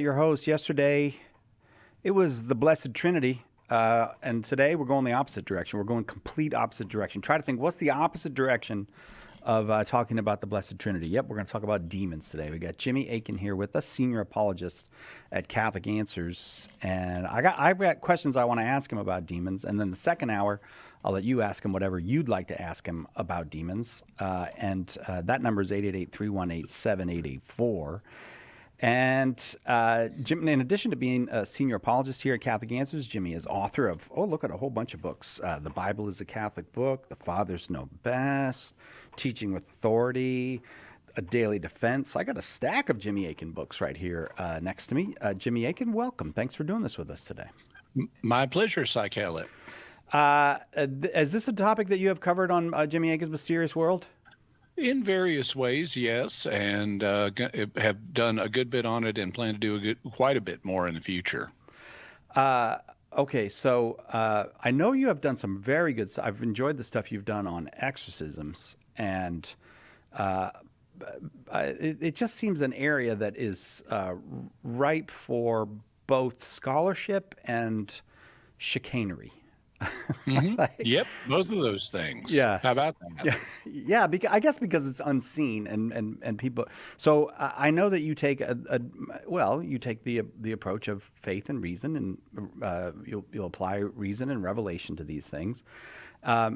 Your host. Yesterday, it was the Blessed Trinity, and today we're going the opposite direction. We're going complete opposite direction. Try to think, what's the opposite direction of talking about the Blessed Trinity? Yep, we're going to talk about demons today. We got Jimmy Akin here with us, senior apologist at Catholic Answers, and I've got questions I want to ask him about demons. And then the second hour, I'll let you ask him whatever you'd like to ask him about demons. And that number is 888-318-7884. And Jim, in addition to being a senior apologist here at Catholic Answers, Jimmy is author of, look at a whole bunch of books. The Bible is a Catholic Book, The Fathers Know Best, Teaching with Authority, A Daily Defense. I got a stack of Jimmy Akin books right here next to me. Jimmy Akin, welcome. Thanks for doing this with us today. My pleasure, Psychelic. Is this a topic that you have covered on Jimmy Akin's Mysterious World? In various ways, yes, and have done a good bit on it and plan to do quite a bit more in the future. Okay, so I know you have done some very good stuff. I've enjoyed the stuff you've done on exorcisms, and it just seems an area that is ripe for both scholarship and chicanery. Mm-hmm. Yep, both of those things. Yeah. How about that? Yeah. I guess because it's unseen and people. So I know that you take you take the approach of faith and reason, and you'll apply reason and revelation to these things.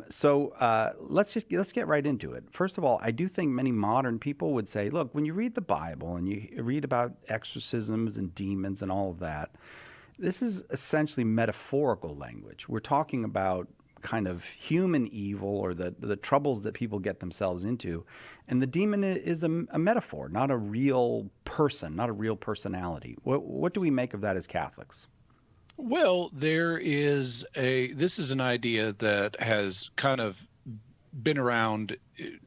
So let's get right into it. First of all, I do think many modern people would say, look, when you read the Bible and you read about exorcisms and demons and all of that, this is essentially metaphorical language. We're talking about kind of human evil or the troubles that people get themselves into. And the demon is a metaphor, not a real person, not a real personality. What do we make of that as Catholics? Well, this is an idea that has kind of been around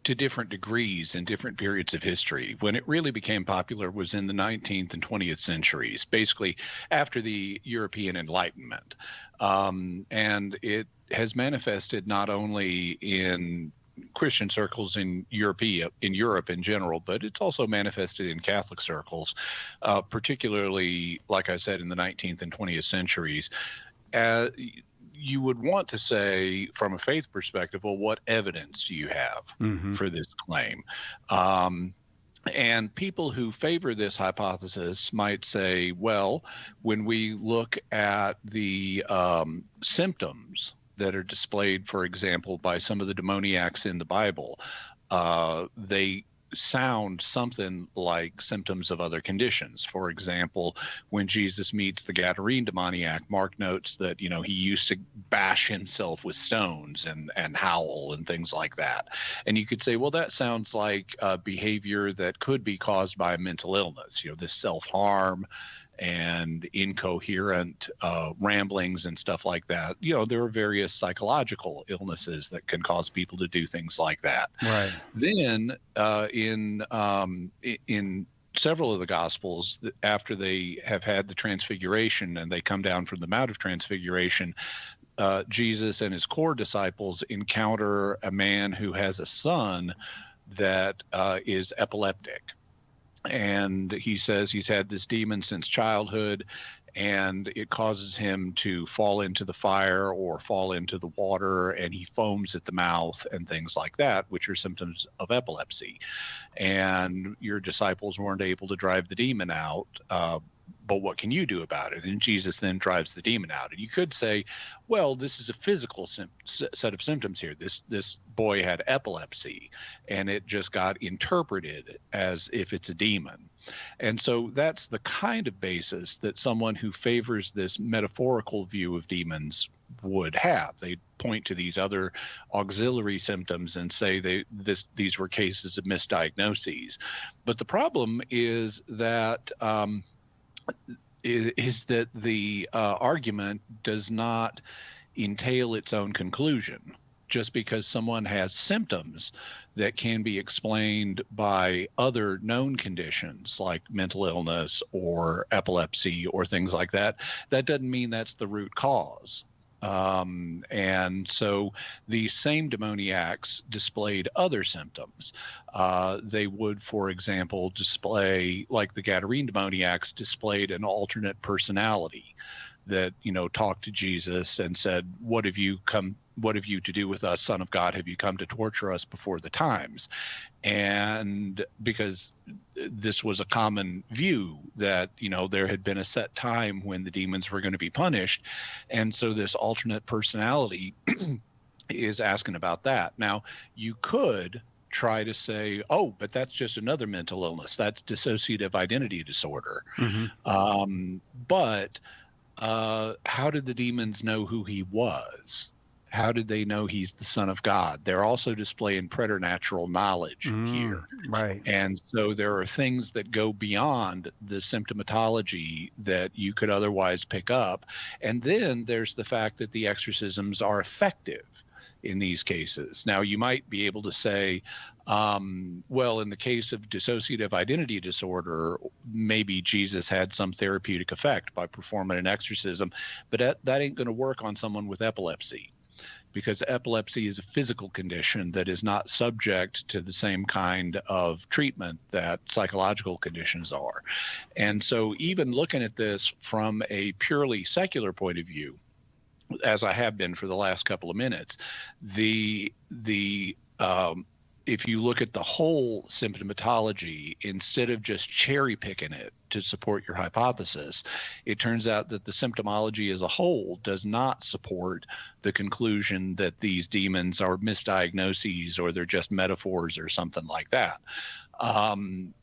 to different degrees in different periods of history. When it really became popular was in the 19th and 20th centuries, basically after the European Enlightenment. And it has manifested not only in Christian circles in Europe in general, but it's also manifested in Catholic circles, particularly, like I said, in the 19th and 20th centuries. You would want to say, from a faith perspective, well, what evidence do you have for this claim? And people who favor this hypothesis might say, well, when we look at the symptoms that are displayed, for example, by some of the demoniacs in the Bible, they sound something like symptoms of other conditions. For example, when Jesus meets the Gadarene demoniac, Mark notes that, he used to bash himself with stones and howl and things like that. And you could say, well, that sounds like behavior that could be caused by a mental illness, this self-harm and incoherent ramblings and stuff like that. There are various psychological illnesses that can cause people to do things like that. Right. Then in several of the Gospels, after they have had the Transfiguration and they come down from the Mount of Transfiguration, Jesus and his core disciples encounter a man who has a son that is epileptic. And he says he's had this demon since childhood, and it causes him to fall into the fire or fall into the water, and he foams at the mouth and things like that, which are symptoms of epilepsy. And your disciples weren't able to drive the demon out, but what can you do about it? And Jesus then drives the demon out. And you could say, well, this is a physical set of symptoms here. This boy had epilepsy, and it just got interpreted as if it's a demon. And so that's the kind of basis that someone who favors this metaphorical view of demons would have. They point to these other auxiliary symptoms and say these were cases of misdiagnoses. But the problem is that the argument does not entail its own conclusion. Just because someone has symptoms that can be explained by other known conditions like mental illness or epilepsy or things like that, that doesn't mean that's the root cause. And so these same demoniacs displayed other symptoms. They would, for example, display, like the Gadarene demoniacs displayed an alternate personality that, talked to Jesus and said, what have you to do with us, Son of God? Have you come to torture us before the times? And because this was a common view that, there had been a set time when the demons were going to be punished. And so this alternate personality is asking about that. Now, you could try to say, oh, but that's just another mental illness. That's dissociative identity disorder. But how did the demons know who he was? How did they know he's the Son of God? They're also displaying preternatural knowledge here. Right. And so there are things that go beyond the symptomatology that you could otherwise pick up. And then there's the fact that the exorcisms are effective in these cases. Now, you might be able to say, well, in the case of dissociative identity disorder, maybe Jesus had some therapeutic effect by performing an exorcism, but that ain't going to work on someone with epilepsy, because epilepsy is a physical condition that is not subject to the same kind of treatment that psychological conditions are. And so even looking at this from a purely secular point of view, as I have been for the last couple of minutes, if you look at the whole symptomatology, instead of just cherry picking it to support your hypothesis, it turns out that the symptomology as a whole does not support the conclusion that these demons are misdiagnoses or they're just metaphors or something like that.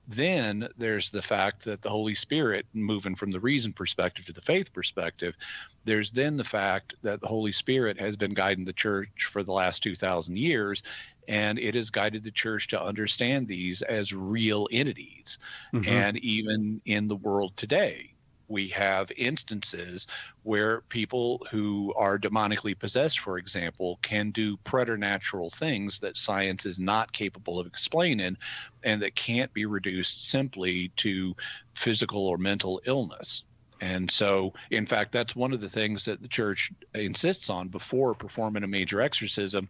Then there's the fact that the Holy Spirit, moving from the reason perspective to the faith perspective, there's then the fact that the Holy Spirit has been guiding the church for the last 2,000 years, and it has guided the church to understand these as real entities. And even in the world today, we have instances where people who are demonically possessed, for example, can do preternatural things that science is not capable of explaining, and that can't be reduced simply to physical or mental illness. And so, in fact, that's one of the things that the church insists on before performing a major exorcism,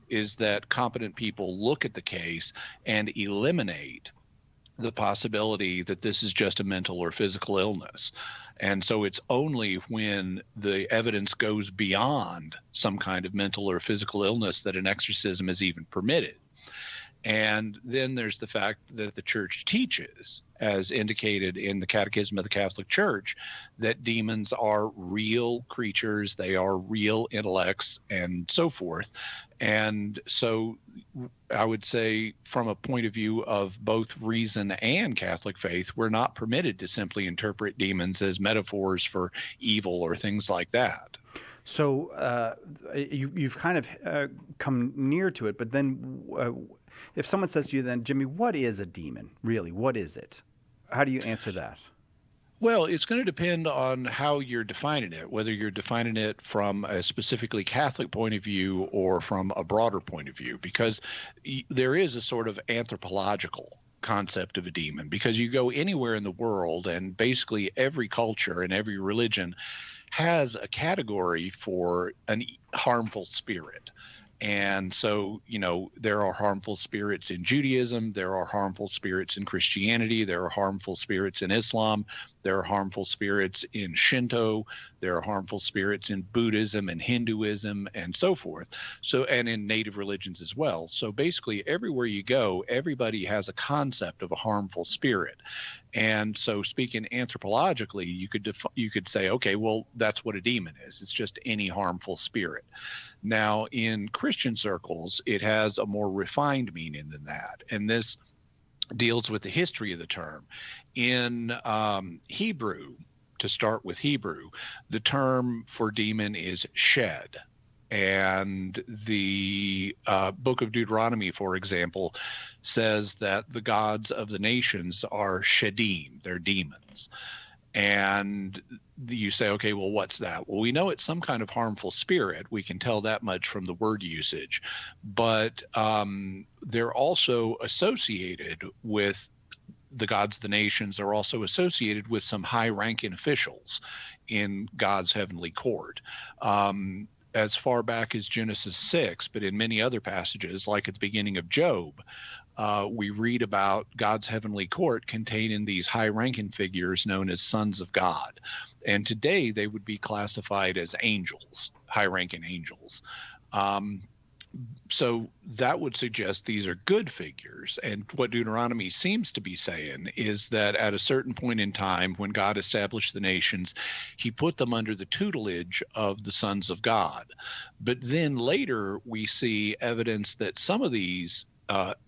is that competent people look at the case and eliminate the possibility that this is just a mental or physical illness. And so it's only when the evidence goes beyond some kind of mental or physical illness that an exorcism is even permitted. And then there's the fact that the church teaches, as indicated in the Catechism of the Catholic Church, that demons are real creatures, they are real intellects, and so forth. And so I would say, from a point of view of both reason and Catholic faith, we're not permitted to simply interpret demons as metaphors for evil or things like that. So you've kind of come near to it, but then if someone says to you then, Jimmy, what is a demon? Really, what is it? How do you answer that? Well, it's going to depend on how you're defining it, whether you're defining it from a specifically Catholic point of view or from a broader point of view, because there is a sort of anthropological concept of a demon, because you go anywhere in the world and basically every culture and every religion has a category for a harmful spirit. And so, there are harmful spirits in Judaism, there are harmful spirits in Christianity, there are harmful spirits in Islam, there are harmful spirits in Shinto, there are harmful spirits in Buddhism and Hinduism and so forth. So, and in native religions as well. So basically everywhere you go, everybody has a concept of a harmful spirit. And so, speaking anthropologically, you could say, okay, well, that's what a demon is. It's just any harmful spirit. Now, in Christian circles, it has a more refined meaning than that. And this deals with the history of the term. In Hebrew, to start with Hebrew, the term for demon is shed. And the book of Deuteronomy, for example, says that the gods of the nations are shedim, they're demons. And you say, okay, well, what's that? Well, we know it's some kind of harmful spirit. We can tell that much from the word usage. But they're also associated with the gods of the nations, are also associated with some high-ranking officials in God's heavenly court. as far back as Genesis 6, but in many other passages, like at the beginning of Job, we read about God's heavenly court containing these high-ranking figures known as sons of God. And today they would be classified as angels, high-ranking angels. So that would suggest these are good figures. And what Deuteronomy seems to be saying is that at a certain point in time, when God established the nations, he put them under the tutelage of the sons of God. But then later we see evidence that some of these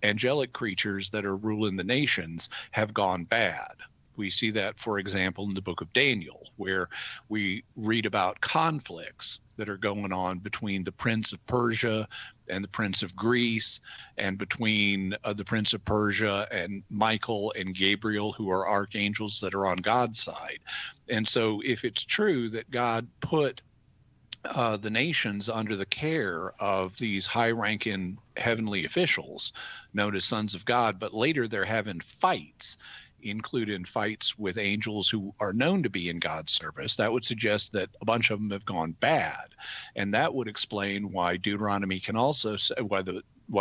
angelic creatures that are ruling the nations have gone bad. We see that, for example, in the book of Daniel, where we read about conflicts that are going on between the prince of Persia and the prince of Greece, and between the prince of Persia and Michael and Gabriel, who are archangels that are on God's side. And so if it's true that God put the nations under the care of these high-ranking heavenly officials known as sons of God, but later they're having fights, including fights with angels who are known to be in God's service, that would suggest that a bunch of them have gone bad. And that would explain why Deuteronomy can also say, why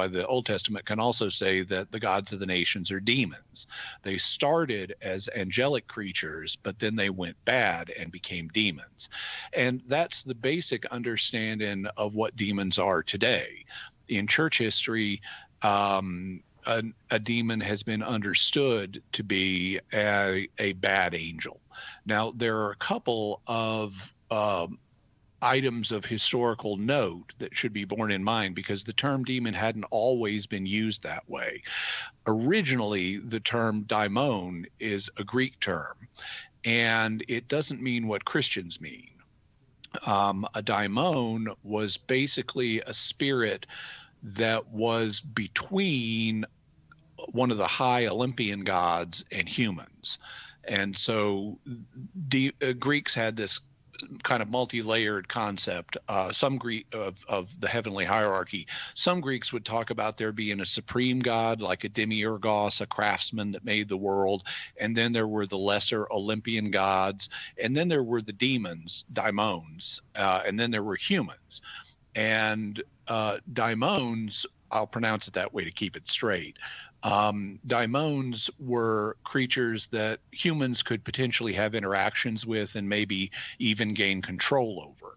the Old Testament can also say that the gods of the nations are demons. They started as angelic creatures, but then they went bad and became demons. And that's the basic understanding of what demons are today. In church history, a demon has been understood to be a bad angel. Now, there are a couple of items of historical note that should be borne in mind, because the term demon hadn't always been used that way. Originally, the term daimon is a Greek term, and it doesn't mean what Christians mean. A daimon was basically a spirit that was between one of the high Olympian gods and humans. And so Greeks had this kind of multi-layered concept, some Greek of the heavenly hierarchy. Some Greeks would talk about there being a supreme god, like a demiurgos, a craftsman that made the world. And then there were the lesser Olympian gods. And then there were the demons, daimons. And then there were humans. And daimons, I'll pronounce it that way to keep it straight. Daimons were creatures that humans could potentially have interactions with and maybe even gain control over.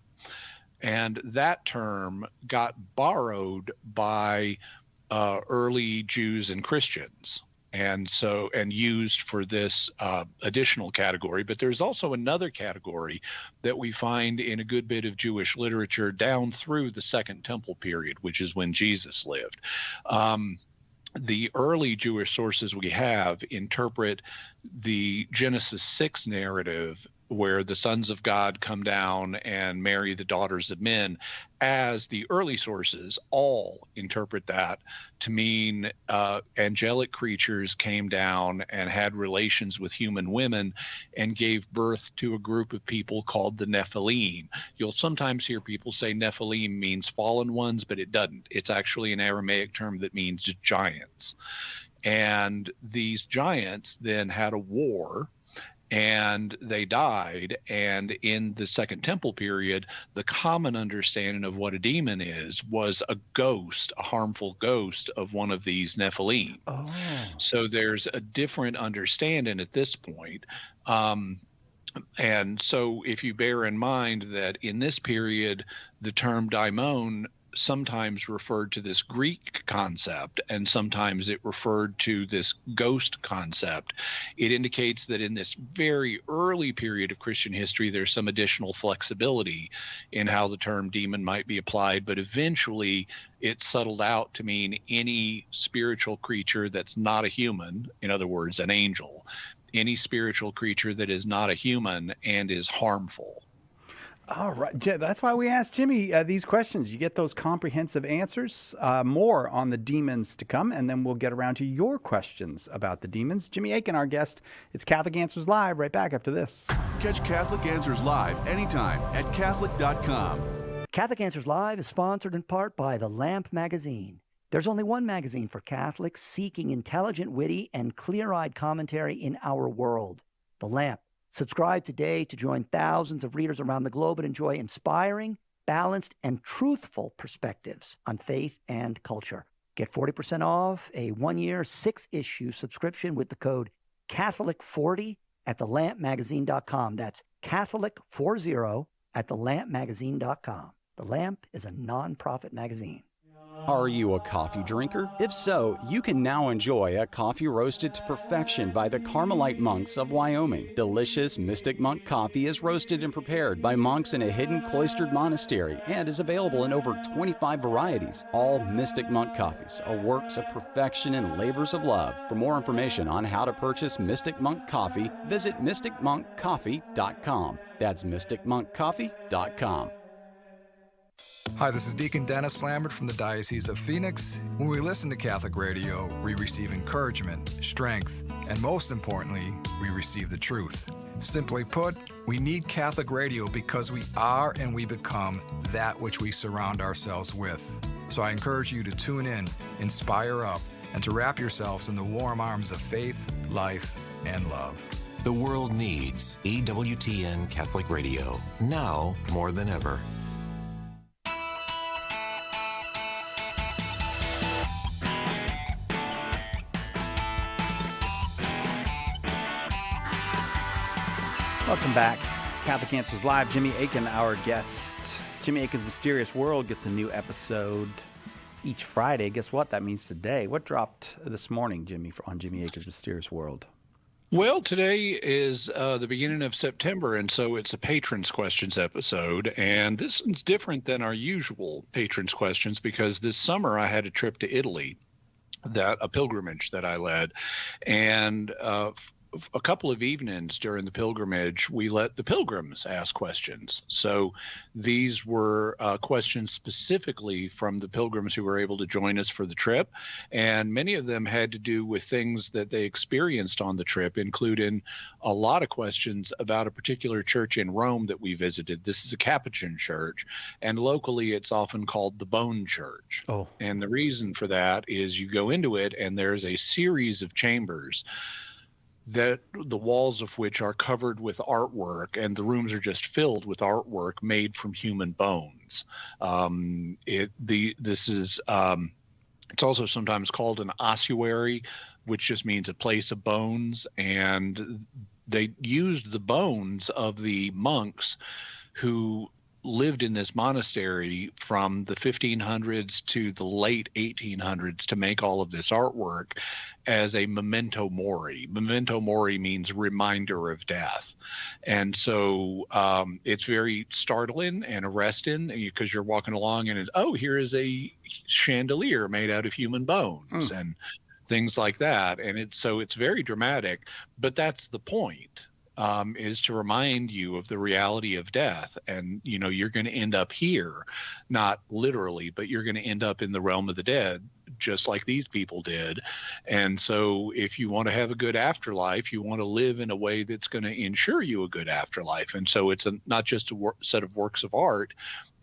And that term got borrowed by early Jews and Christians, and used for this additional category. But there's also another category that we find in a good bit of Jewish literature down through the Second Temple period, which is when Jesus lived. The early Jewish sources we have interpret the Genesis 6 narrative, where the sons of God come down and marry the daughters of men, as the early sources all interpret that to mean angelic creatures came down and had relations with human women and gave birth to a group of people called the Nephilim. You'll sometimes hear people say Nephilim means fallen ones, but it doesn't. It's actually an Aramaic term that means giants. And these giants then had a war, and they died. And in the Second Temple period, the common understanding of what a demon was a ghost, a harmful ghost of one of these Nephilim. Oh. So there's a different understanding at this point. And so if you bear in mind that in this period, the term daimon sometimes referred to this Greek concept, and sometimes it referred to this ghost concept, it indicates that in this very early period of Christian history, there's some additional flexibility in how the term demon might be applied, but eventually it settled out to mean any spiritual creature that's not a human, in other words, an angel, any spiritual creature that is not a human and is harmful. All right. That's why we asked Jimmy these questions. You get those comprehensive answers. More on the demons to come, and then we'll get around to your questions about the demons. Jimmy Akin, our guest. It's Catholic Answers Live, right back after this. Catch Catholic Answers Live anytime at Catholic.com. Catholic Answers Live is sponsored in part by The Lamp magazine. There's only one magazine for Catholics seeking intelligent, witty, and clear-eyed commentary in our world. The Lamp. Subscribe today to join thousands of readers around the globe and enjoy inspiring, balanced and truthful perspectives on faith and culture. Get 40% off a 1-year, 6-issue subscription with the code Catholic40 at thelampmagazine.com. That's Catholic40 at thelampmagazine.com. The Lamp is a non-profit magazine. Are you a coffee drinker? If so, you can now enjoy a coffee roasted to perfection by the Carmelite monks of Wyoming. Delicious Mystic Monk coffee is roasted and prepared by monks in a hidden cloistered monastery and is available in over 25 varieties. All Mystic Monk coffees are works of perfection and labors of love. For more information on how to purchase Mystic Monk coffee, visit mysticmonkcoffee.com. That's mysticmonkcoffee.com. Hi, this is Deacon Dennis Lambert from the Diocese of Phoenix. When we listen to Catholic radio, we receive encouragement, strength, and most importantly, we receive the truth. Simply put, we need Catholic radio because we are and we become that which we surround ourselves with. So I encourage you to tune in, inspire up, and to wrap yourselves in the warm arms of faith, life, and love. The world needs EWTN Catholic Radio, now more than ever. Welcome back. Catholic Answers Live. Jimmy Akin, our guest. Jimmy Akin's Mysterious World gets a new episode each Friday. Guess what? That means today. What dropped this morning, Jimmy, on Jimmy Akin's Mysterious World? Well, today is the beginning of September, and so it's a Patrons Questions episode. And this one's different than our usual Patrons Questions because this summer I had a trip to Italy, a pilgrimage that I led. And a couple of evenings during the pilgrimage, we let the pilgrims ask questions. So these were questions specifically from the pilgrims who were able to join us for the trip. And many of them had to do with things that they experienced on the trip, including a lot of questions about a particular church in Rome that we visited. This is a Capuchin church, and locally it's often called the Bone Church. Oh. And the reason for that is you go into it and there's a series of chambers that the walls of which are covered with artwork, and the rooms are just filled with artwork made from human bones. It's also sometimes called an ossuary, which just means a place of bones. And they used the bones of the monks who lived in this monastery from the 1500s to the late 1800s to make all of this artwork as a memento mori. Memento mori means reminder of death. And so it's very startling and arresting because you're walking along and here is a chandelier made out of human bones and things like that. And it's very dramatic, but that's the point. Is to remind you of the reality of death. And, you're going to end up here, not literally, but you're going to end up in the realm of the dead, just like these people did. And so if you want to have a good afterlife, you want to live in a way that's going to ensure you a good afterlife. And so it's not just a set of works of art,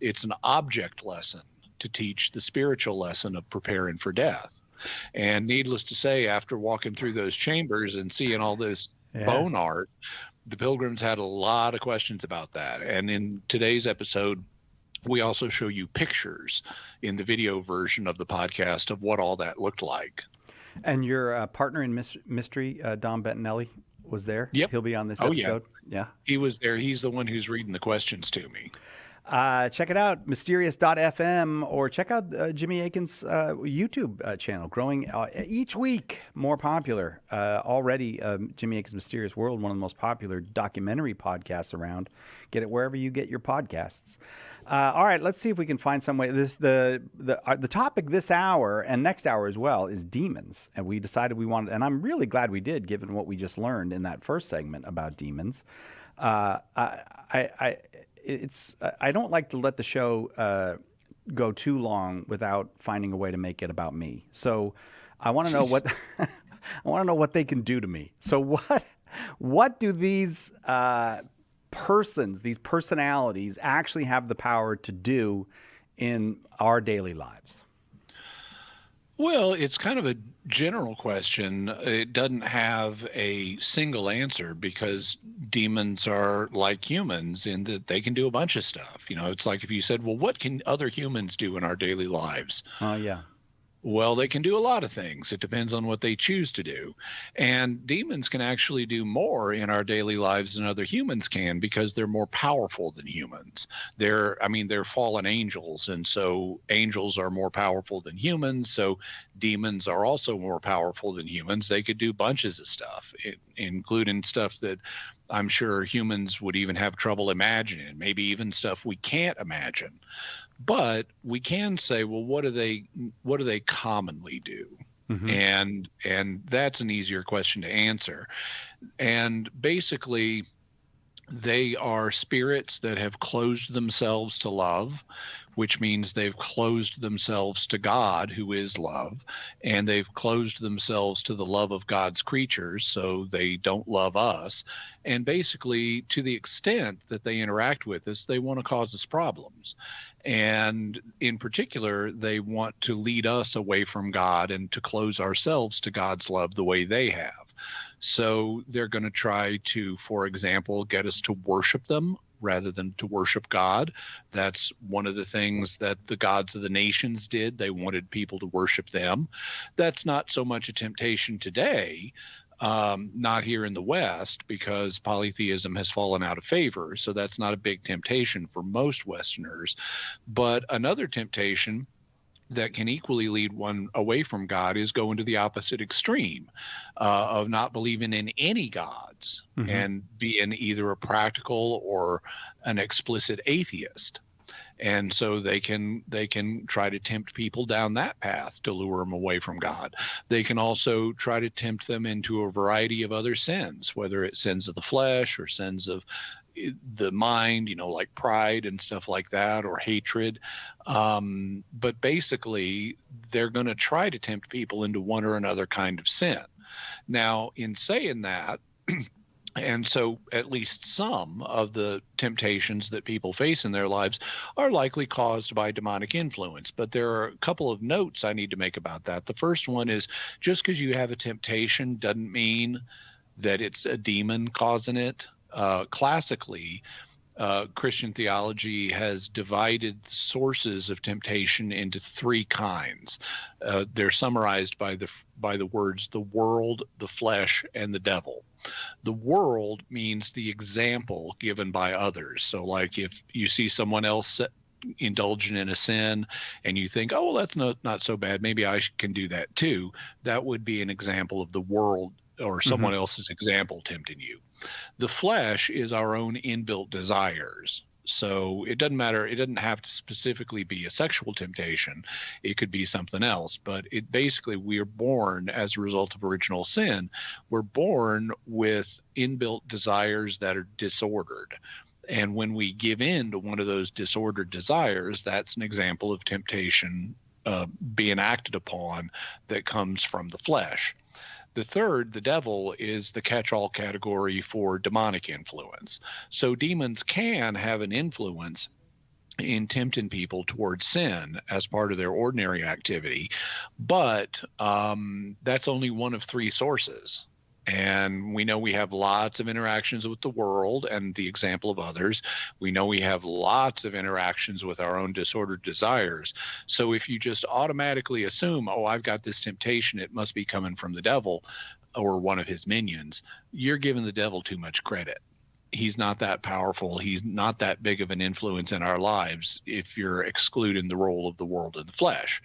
it's an object lesson to teach the spiritual lesson of preparing for death. And needless to say, after walking through those chambers and seeing all this bone art, the pilgrims had a lot of questions about that. And in today's episode, we also show you pictures in the video version of the podcast of what all that looked like. And your partner in mystery, Dom Bettinelli, was there? Yep. He'll be on this episode. Yeah. He was there. He's the one who's reading the questions to me. Check it out, mysterious.fm, or check out Jimmy Akin's YouTube channel, growing each week more popular. Already, Jimmy Akin's Mysterious World, one of the most popular documentary podcasts around. Get it wherever you get your podcasts. All right, let's see if we can find some way. The topic this hour and next hour as well is demons, and we decided we wanted, and I'm really glad we did, given what we just learned in that first segment about demons. I don't like to let the show go too long without finding a way to make it about me. So I want to know what they can do to me. So what do these these personalities actually have the power to do in our daily lives? Well, it's kind of a general question. It doesn't have a single answer because demons are like humans in that they can do a bunch of stuff. It's like if you said, well, what can other humans do in our daily lives? Oh, yeah. Well, they can do a lot of things. It depends on what they choose to do. And demons can actually do more in our daily lives than other humans can because they're more powerful than humans. They're fallen angels. And so angels are more powerful than humans. So demons are also more powerful than humans. They could do bunches of stuff, including stuff that I'm sure humans would even have trouble imagining, maybe even stuff we can't imagine. But we can say, well, what do they commonly do? Mm-hmm. And that's an easier question to answer. And basically, they are spirits that have closed themselves to love, which means they've closed themselves to God, who is love, and they've closed themselves to the love of God's creatures, so they don't love us. And basically, to the extent that they interact with us, they want to cause us problems. And in particular, they want to lead us away from God and to close ourselves to God's love the way they have. So they're going to try to, for example, get us to worship them rather than to worship God. That's one of the things that the gods of the nations did. They wanted people to worship them. That's not so much a temptation today, not here in the West, because polytheism has fallen out of favor. So that's not a big temptation for most Westerners. But another temptation that can equally lead one away from God is going to the opposite extreme of not believing in any gods and being either a practical or an explicit atheist. And so they can try to tempt people down that path to lure them away from God. They can also try to tempt them into a variety of other sins, whether it's sins of the flesh or sins of the mind, like pride and stuff like that, or hatred. But basically, they're going to try to tempt people into one or another kind of sin. Now, in saying that, and so at least some of the temptations that people face in their lives are likely caused by demonic influence. But there are a couple of notes I need to make about that. The first one is just because you have a temptation doesn't mean that it's a demon causing it. Classically, Christian theology has divided sources of temptation into three kinds. They're summarized by the words the world, the flesh, and the devil. The world means the example given by others. So like if you see someone else indulging in a sin and you think, oh, well, that's not so bad, maybe I can do that too, that would be an example of the world or someone else's example tempting you. The flesh is our own inbuilt desires. So it doesn't matter. It doesn't have to specifically be a sexual temptation. It could be something else. But it basically, we are born as a result of original sin. We're born with inbuilt desires that are disordered. And when we give in to one of those disordered desires, that's an example of temptation being acted upon that comes from the flesh. The third, the devil, is the catch-all category for demonic influence. So demons can have an influence in tempting people towards sin as part of their ordinary activity, but that's only one of three sources. And we know we have lots of interactions with the world and the example of others. We know we have lots of interactions with our own disordered desires. So if you just automatically assume, oh, I've got this temptation, it must be coming from the devil or one of his minions, you're giving the devil too much credit. He's not that powerful. He's not that big of an influence in our lives if you're excluding the role of the world and the flesh.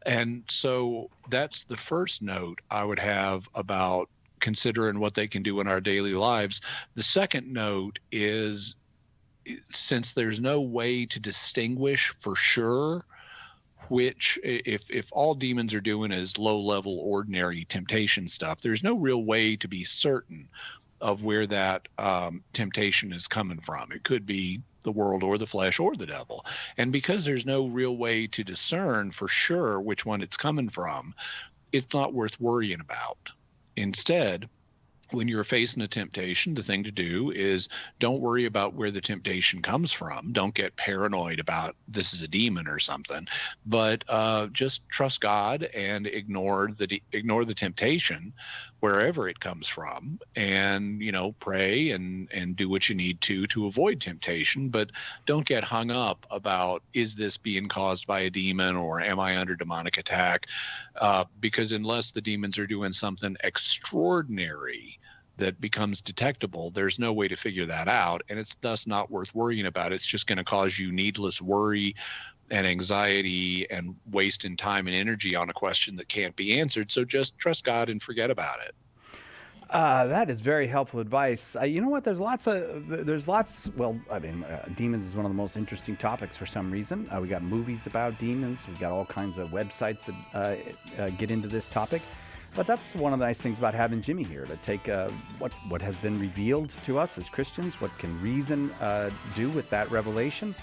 And so that's the first note I would have about considering what they can do in our daily lives. The second note is, since there's no way to distinguish for sure which, if all demons are doing is low-level ordinary temptation stuff, there's no real way to be certain of where that temptation is coming from. It could be the world or the flesh or the devil. And because there's no real way to discern for sure which one it's coming from, it's not worth worrying about. Instead, when you're facing a temptation, the thing to do is don't worry about where the temptation comes from. Don't get paranoid about this is a demon or something, but just trust God and ignore the temptation wherever it comes from, and pray and do what you need to avoid temptation. But don't get hung up about, is this being caused by a demon or am I under demonic attack? Because unless the demons are doing something extraordinary that becomes detectable, there's no way to figure that out, and it's thus not worth worrying about. It's just going to cause you needless worry and anxiety and wasting time and energy on a question that can't be answered. So just trust God and forget about it. That is very helpful advice. You know what? Well, I mean, demons is one of the most interesting topics for some reason. We got movies about demons. We got all kinds of websites that get into this topic. But that's one of the nice things about having Jimmy here, to take what has been revealed to us as Christians, what can reason do with that revelation,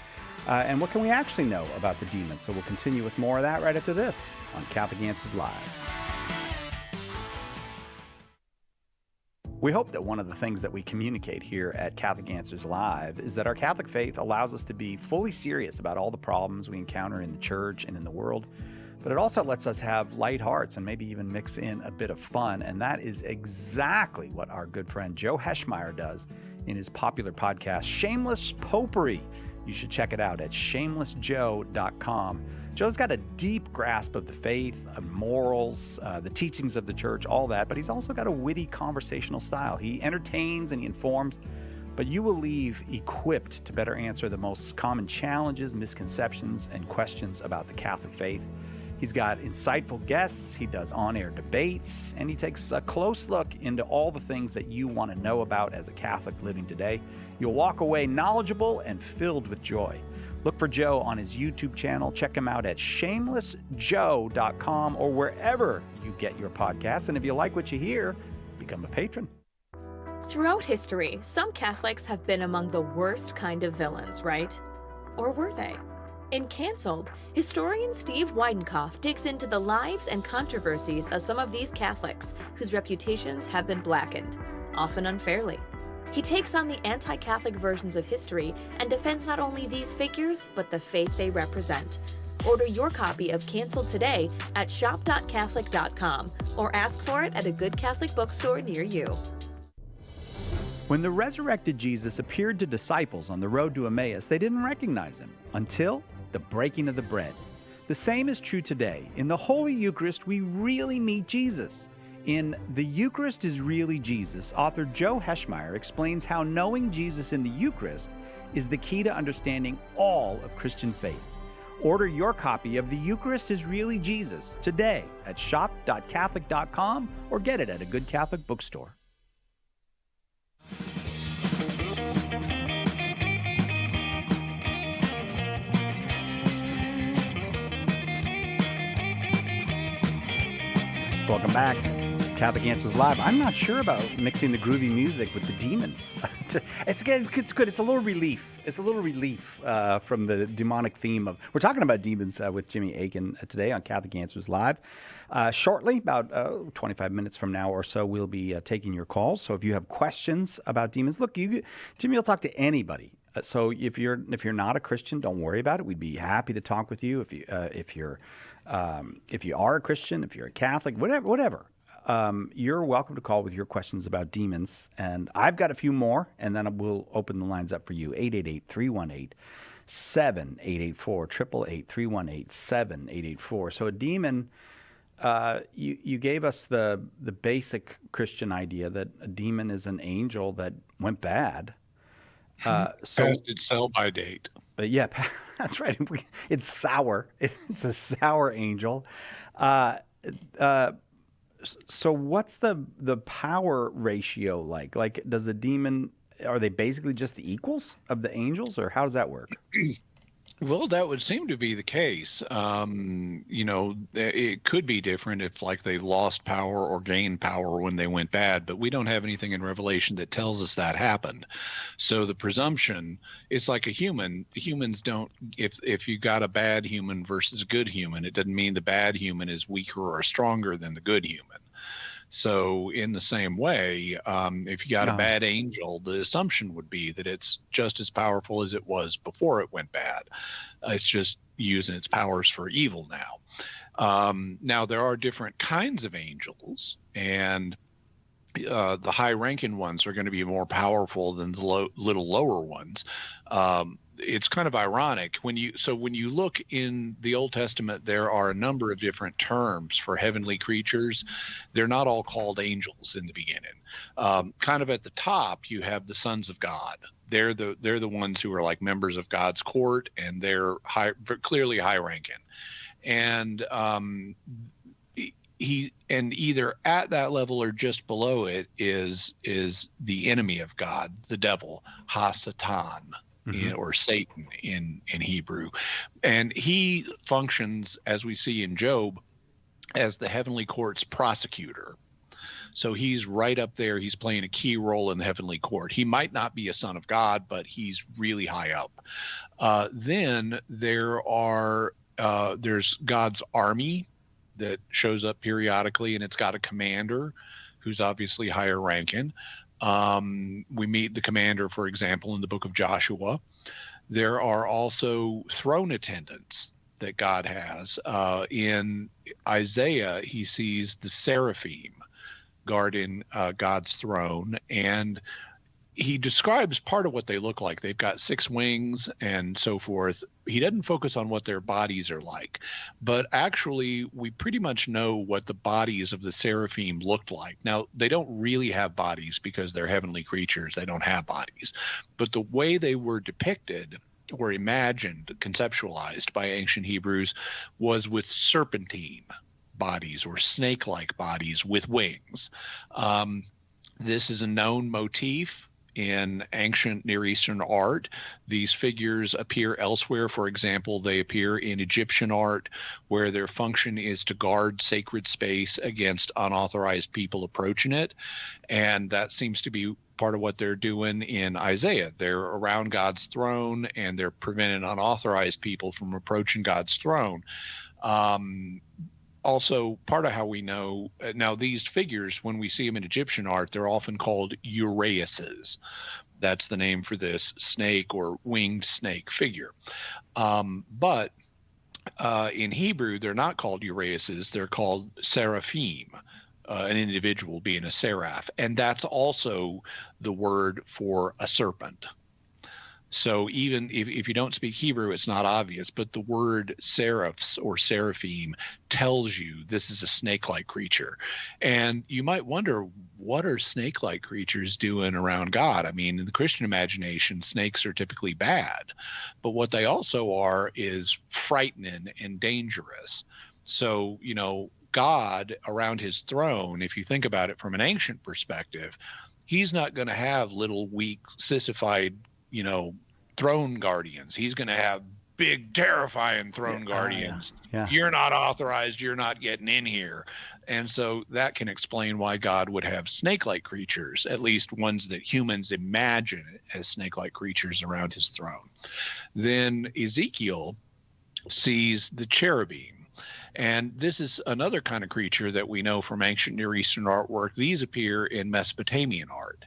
and what can we actually know about the demons. So we'll continue with more of that right after this on Catholic Answers Live. We hope that one of the things that we communicate here at Catholic Answers Live is that our Catholic faith allows us to be fully serious about all the problems we encounter in the church and in the world. But it also lets us have light hearts and maybe even mix in a bit of fun. And that is exactly what our good friend Joe Heschmeyer does in his popular podcast, Shameless Popery. You should check it out at shamelessjoe.com. Joe's got a deep grasp of the faith, of morals, the teachings of the church, all that. But he's also got a witty conversational style. He entertains and he informs, but you will leave equipped to better answer the most common challenges, misconceptions, and questions about the Catholic faith. He's got insightful guests, he does on-air debates, and he takes a close look into all the things that you want to know about as a Catholic living today. You'll walk away knowledgeable and filled with joy. Look for Joe on his YouTube channel. Check him out at shamelessjoe.com or wherever you get your podcasts. And if you like what you hear, become a patron. Throughout history, some Catholics have been among the worst kind of villains, right? Or were they? In Cancelled, historian Steve Weidenkopf digs into the lives and controversies of some of these Catholics whose reputations have been blackened, often unfairly. He takes on the anti-Catholic versions of history and defends not only these figures, but the faith they represent. Order your copy of Cancelled today at shop.catholic.com or ask for it at a good Catholic bookstore near you. When the resurrected Jesus appeared to disciples on the road to Emmaus, they didn't recognize him until the breaking of the bread. The same is true today. In the Holy Eucharist, we really meet Jesus. In The Eucharist is Really Jesus, author Joe Heschmeyer explains how knowing Jesus in the Eucharist is the key to understanding all of Christian faith. Order your copy of The Eucharist is Really Jesus today at shop.catholic.com or get it at a good Catholic bookstore. Welcome back. Catholic Answers Live. I'm not sure about mixing the groovy music with the demons. It's good. It's a little relief. It's a little relief from the demonic theme of. We're talking about demons with Jimmy Akin today on Catholic Answers Live. Shortly, about 25 minutes from now or so, we'll be taking your calls. So if you have questions about demons, look, Jimmy will talk to anybody. So if you're not a Christian, don't worry about it. We'd be happy to talk with you. If you are a Christian, if you're a Catholic, whatever. You're welcome to call with your questions about demons. And I've got a few more, and then we'll open the lines up for you. 888-318-7884, 888-318-7884. So a demon, you gave us the basic Christian idea that a demon is an angel that went bad. Past its sell-by date. But yeah, that's right. It's sour. It's a sour angel. So what's the power ratio like? Like, does a demon, are they basically just the equals of the angels, or how does that work? Well, that would seem to be the case. It could be different if like they lost power or gained power when they went bad, but we don't have anything in Revelation that tells us that happened. So the presumption, it's like a human. Humans don't, if you got a bad human versus a good human, it doesn't mean the bad human is weaker or stronger than the good human. So in the same way, if you got a No. bad angel, the assumption would be that it's just as powerful as it was before it went bad. It's just using its powers for evil now. Now, there are different kinds of angels, and the high-ranking ones are going to be more powerful than the little lower ones. It's kind of ironic when you look in the Old Testament, there are a number of different terms for heavenly creatures. They're not all called angels in the beginning. Kind of at the top, you have the sons of God. They're the ones who are like members of God's court, and they're clearly high-ranking. And either at that level or just below it is the enemy of God, the devil, Ha-Satan, or Satan in Hebrew. And he functions, as we see in Job, as the heavenly court's prosecutor. So he's right up there. He's playing a key role in the heavenly court. He might not be a son of God, but he's really high up. Then there's God's army that shows up periodically, and it's got a commander who's obviously higher ranking. We meet the commander, for example, in the book of Joshua. There are also throne attendants that God has. In Isaiah, he sees the seraphim guarding God's throne, and he describes part of what they look like. They've got 6 wings and so forth. He doesn't focus on what their bodies are like, but actually we pretty much know what the bodies of the seraphim looked like. Now, they don't really have bodies because they're heavenly creatures. They don't have bodies, but the way they were depicted or imagined, conceptualized by ancient Hebrews was with serpentine bodies or snake-like bodies with wings. This is a known motif in ancient Near Eastern art. These figures appear elsewhere. For example, they appear in Egyptian art, where their function is to guard sacred space against unauthorized people approaching it. And that seems to be part of what they're doing in Isaiah. They're around God's throne, and they're preventing unauthorized people from approaching God's throne. Also, part of how we know, now these figures, when we see them in Egyptian art, they're often called uraeuses. That's the name for this snake or winged snake figure. But in Hebrew, they're not called uraeuses, they're called seraphim, an individual being a seraph. And that's also the word for a serpent. So even if you don't speak Hebrew, it's not obvious, but the word seraphs or seraphim tells you this is a snake-like creature. And you might wonder, what are snake-like creatures doing around God? I mean, in the Christian imagination, snakes are typically bad, but what they also are is frightening and dangerous. So, God around his throne, if you think about it from an ancient perspective, he's not going to have little weak, sissified, throne guardians. He's going to have big, terrifying throne guardians. Yeah. You're not authorized. You're not getting in here. And so that can explain why God would have snake-like creatures, at least ones that humans imagine as snake-like creatures around his throne. Then Ezekiel sees the cherubim. And this is another kind of creature that we know from ancient Near Eastern artwork. These appear in Mesopotamian art,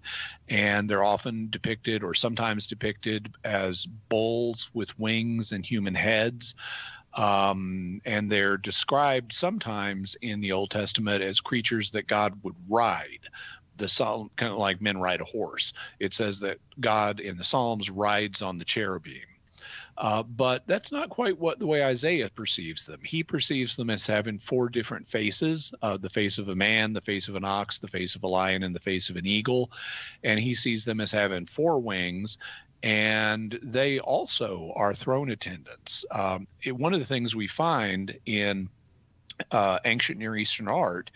and they're often depicted or sometimes depicted as bulls with wings and human heads. And they're described sometimes in the Old Testament as creatures that God would ride. The Psalm, kind of like men ride a horse. It says that God in the Psalms rides on the cherubim. But that's not quite the way Isaiah perceives them. He perceives them as having 4 different faces, the face of a man, the face of an ox, the face of a lion, and the face of an eagle. And he sees them as having 4 wings, and they also are throne attendants. One of the things we find in ancient Near Eastern art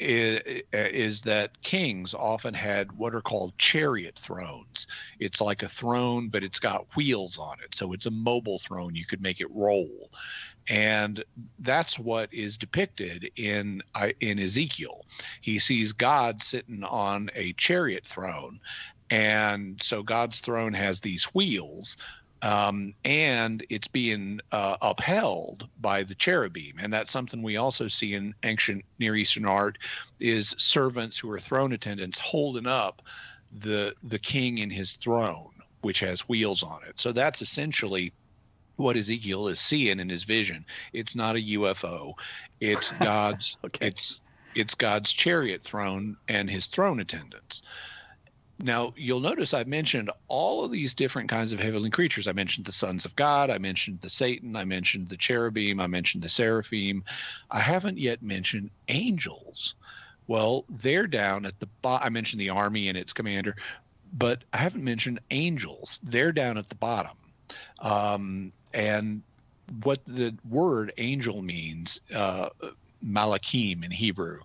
is that kings often had what are called chariot thrones. It's like a throne, but it's got wheels on it. So it's a mobile throne. You could make it roll. And that's what is depicted in Ezekiel. He sees God sitting on a chariot throne. And so God's throne has these wheels, And it's being upheld by the cherubim. And that's something we also see in ancient Near Eastern art, is servants who are throne attendants holding up the king in his throne, which has wheels on it. So that's essentially what Ezekiel is seeing in his vision. It's not a UFO. It's God's Okay. it's God's chariot throne and his throne attendants. Now, you'll notice I've mentioned all of these different kinds of heavenly creatures. I mentioned the sons of God. I mentioned the Satan. I mentioned the cherubim. I mentioned the seraphim. I haven't yet mentioned angels. Well, they're down at the bottom. I mentioned the army and its commander, but I haven't mentioned angels. They're down at the bottom. And what the word angel means, malachim in Hebrew,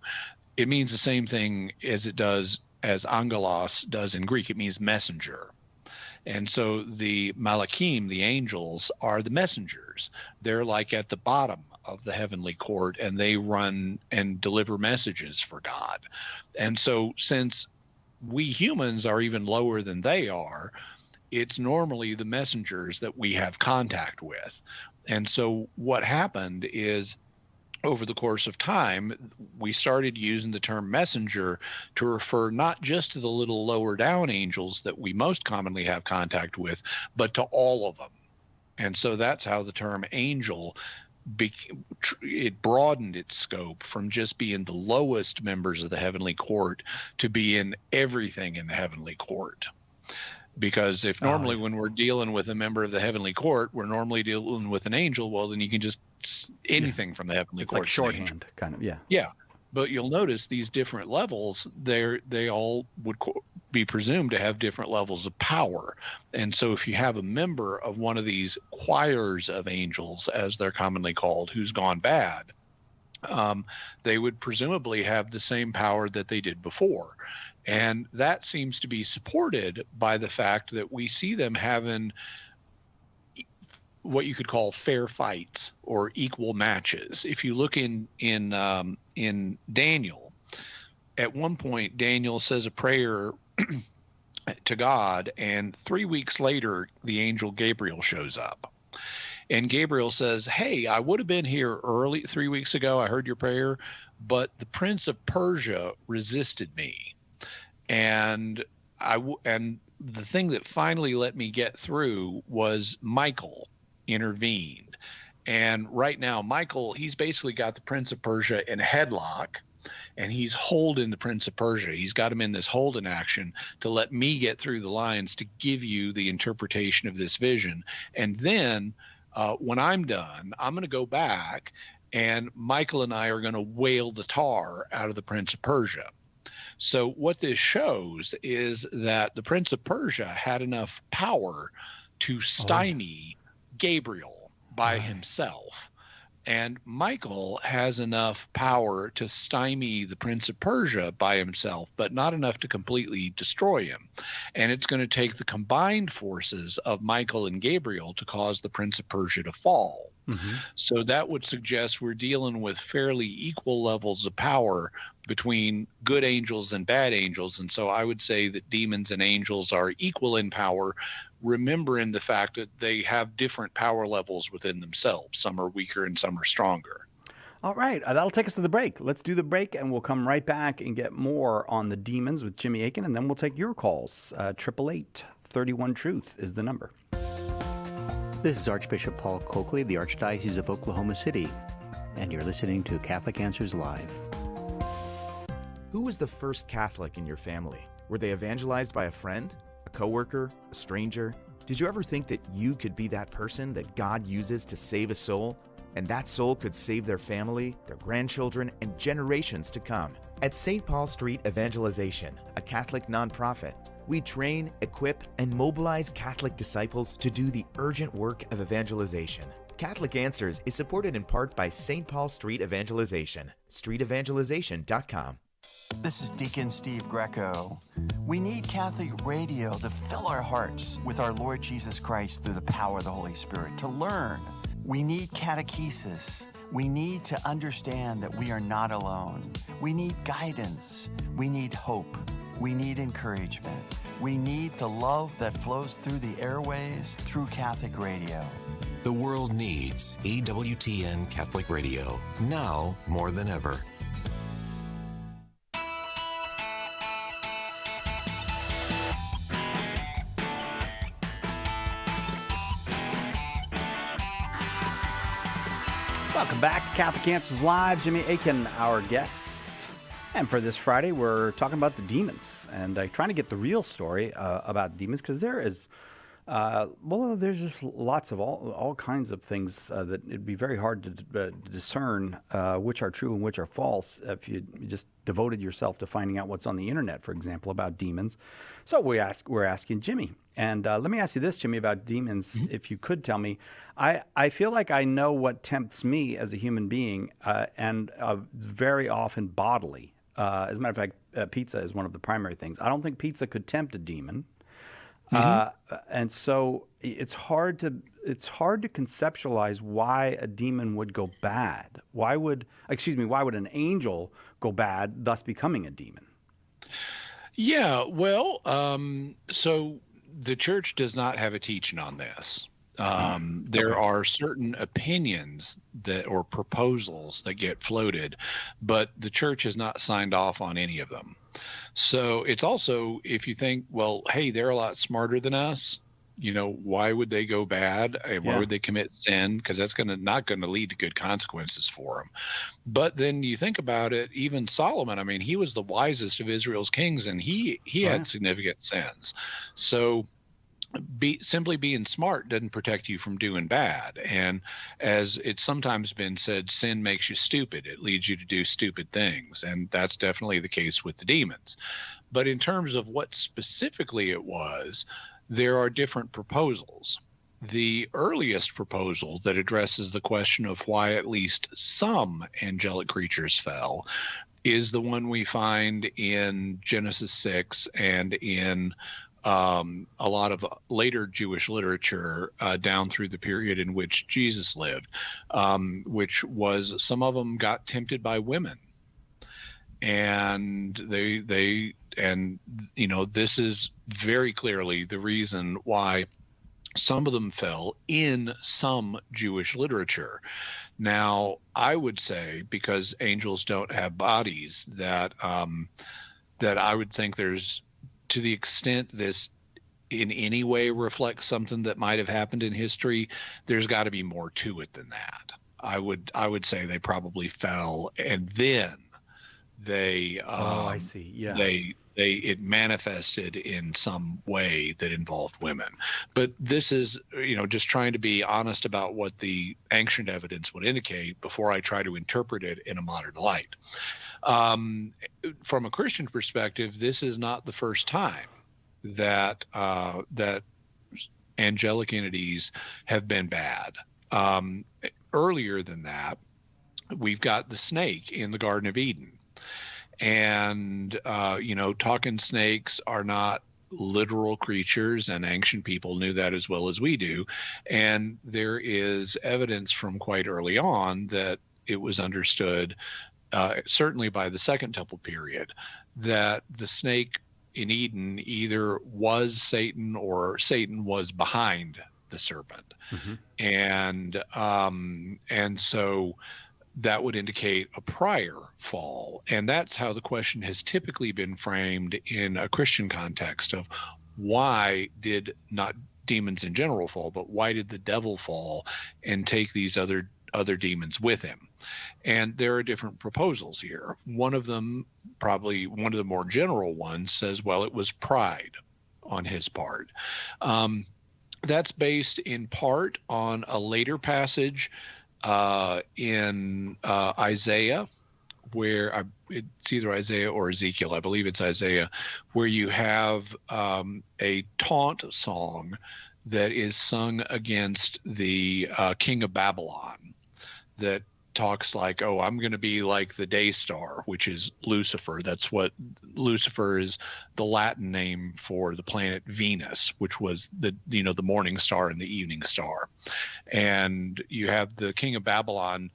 it means the same thing as it does, as angelos does in Greek. It means messenger. And so the malachim, the angels, are the messengers. They're like at the bottom of the heavenly court, and they run and deliver messages for God. And so since we humans are even lower than they are, it's normally the messengers that we have contact with. And so what happened is, over the course of time, we started using the term messenger to refer not just to the little lower down angels that we most commonly have contact with, but to all of them. And so that's how the term angel, it broadened its scope from just being the lowest members of the heavenly court to being everything in the heavenly court. Because if normally when we're dealing with a member of the heavenly court, we're normally dealing with an angel, well, then you can just anything from the heavenly court. It's like shorthand, kind of. Yeah. Yeah. But you'll notice these different levels, they all would be presumed to have different levels of power. And so if you have a member of one of these choirs of angels, as they're commonly called, who's gone bad, they would presumably have the same power that they did before. And that seems to be supported by the fact that we see them having what you could call fair fights or equal matches. If you look in Daniel, at one point Daniel says a prayer to God, and 3 weeks later the angel Gabriel shows up. And Gabriel says, "Hey, I would have been here early 3 weeks ago. I heard your prayer, but the prince of Persia resisted me. And the thing that finally let me get through was Michael intervened. And right now, Michael, he's basically got the Prince of Persia in a headlock, and he's holding the Prince of Persia. He's got him in this holding action to let me get through the lines to give you the interpretation of this vision. And then when I'm done, I'm going to go back, and Michael and I are going to whale the tar out of the Prince of Persia." So what this shows is that the Prince of Persia had enough power to stymie Gabriel by himself. And Michael has enough power to stymie the Prince of Persia by himself, but not enough to completely destroy him. And it's going to take the combined forces of Michael and Gabriel to cause the Prince of Persia to fall. Mm-hmm. So that would suggest we're dealing with fairly equal levels of power between good angels and bad angels. And so I would say that demons and angels are equal in power, remembering the fact that they have different power levels within themselves. Some are weaker and some are stronger. All right, that'll take us to the break. Let's do the break, and we'll come right back and get more on the demons with Jimmy Akin, and then we'll take your calls. 888-31-TRUTH is the number. This is Archbishop Paul Coakley of the Archdiocese of Oklahoma City, and you're listening to Catholic Answers Live. Who was the first Catholic in your family? Were they evangelized by a friend, a coworker, a stranger? Did you ever think that you could be that person that God uses to save a soul, and that soul could save their family, their grandchildren, and generations to come? At St. Paul Street Evangelization, a Catholic nonprofit, we train, equip, and mobilize Catholic disciples to do the urgent work of evangelization. Catholic Answers is supported in part by St. Paul Street Evangelization, streetevangelization.com. This is Deacon Steve Greco. We need Catholic radio to fill our hearts with our Lord Jesus Christ through the power of the Holy Spirit, to learn. We need catechesis. We need to understand that we are not alone. We need guidance. We need hope. We need encouragement. We need the love that flows through the airways through Catholic radio. The world needs EWTN Catholic Radio, now more than ever. Welcome back to Catholic Answers Live. Jimmy Akin, our guest. And for this Friday, we're talking about the demons and trying to get the real story about demons, because there is, there's just lots of all kinds of things that it'd be very hard to discern which are true and which are false if you just devoted yourself to finding out what's on the internet, for example, about demons. So we're asking Jimmy. And let me ask you this, Jimmy, about demons. Mm-hmm. If you could tell me, I feel like I know what tempts me as a human being, and it's very often bodily. As a matter of fact, pizza is one of the primary things. I don't think pizza could tempt a demon. Mm-hmm. And so it's hard to conceptualize why a demon would go bad. Why would an angel go bad, thus becoming a demon? Yeah, well, so the church does not have a teaching on this. There are certain opinions or proposals that get floated, but the church has not signed off on any of them. So it's also, if you think, well, hey, they're a lot smarter than us, why would they go bad? Why would they commit sin? Because that's not going to lead to good consequences for them. But then you think about it, even Solomon, I mean, he was the wisest of Israel's kings, and he had significant sins. So simply being smart doesn't protect you from doing bad. And as it's sometimes been said, sin makes you stupid. It leads you to do stupid things. And that's definitely the case with the demons. But in terms of what specifically it was, there are different proposals. The earliest proposal that addresses the question of why at least some angelic creatures fell is the one we find in Genesis 6 and in a lot of later Jewish literature down through the period in which Jesus lived, which was some of them got tempted by women. And this is very clearly the reason why some of them fell in some Jewish literature. Now, I would say, because angels don't have bodies, that I would think there's, to the extent this in any way reflects something that might have happened in history, there's got to be more to it than that. I would say they probably fell, and then they I see. Yeah. It manifested in some way that involved women. But this is, just trying to be honest about what the ancient evidence would indicate before I try to interpret it in a modern light. From a Christian perspective, this is not the first time that angelic entities have been bad. Earlier than that, we've got the snake in the Garden of Eden. And, talking snakes are not literal creatures, and ancient people knew that as well as we do. And there is evidence from quite early on that it was understood, certainly by the Second Temple period, that the snake in Eden either was Satan or Satan was behind the serpent. Mm-hmm. And so that would indicate a prior fall. And that's how the question has typically been framed in a Christian context of why did not demons in general fall, but why did the devil fall and take these other demons with him? And there are different proposals here. One of them, probably one of the more general ones, says, well, it was pride on his part. That's based in part on a later passage in Isaiah, where it's either Isaiah or Ezekiel, I believe it's Isaiah, where you have a taunt song that is sung against the king of Babylon that talks like, oh, I'm going to be like the day star, which is Lucifer. That's what Lucifer is, the Latin name for the planet Venus, which was the morning star and the evening star. And you have the king of Babylon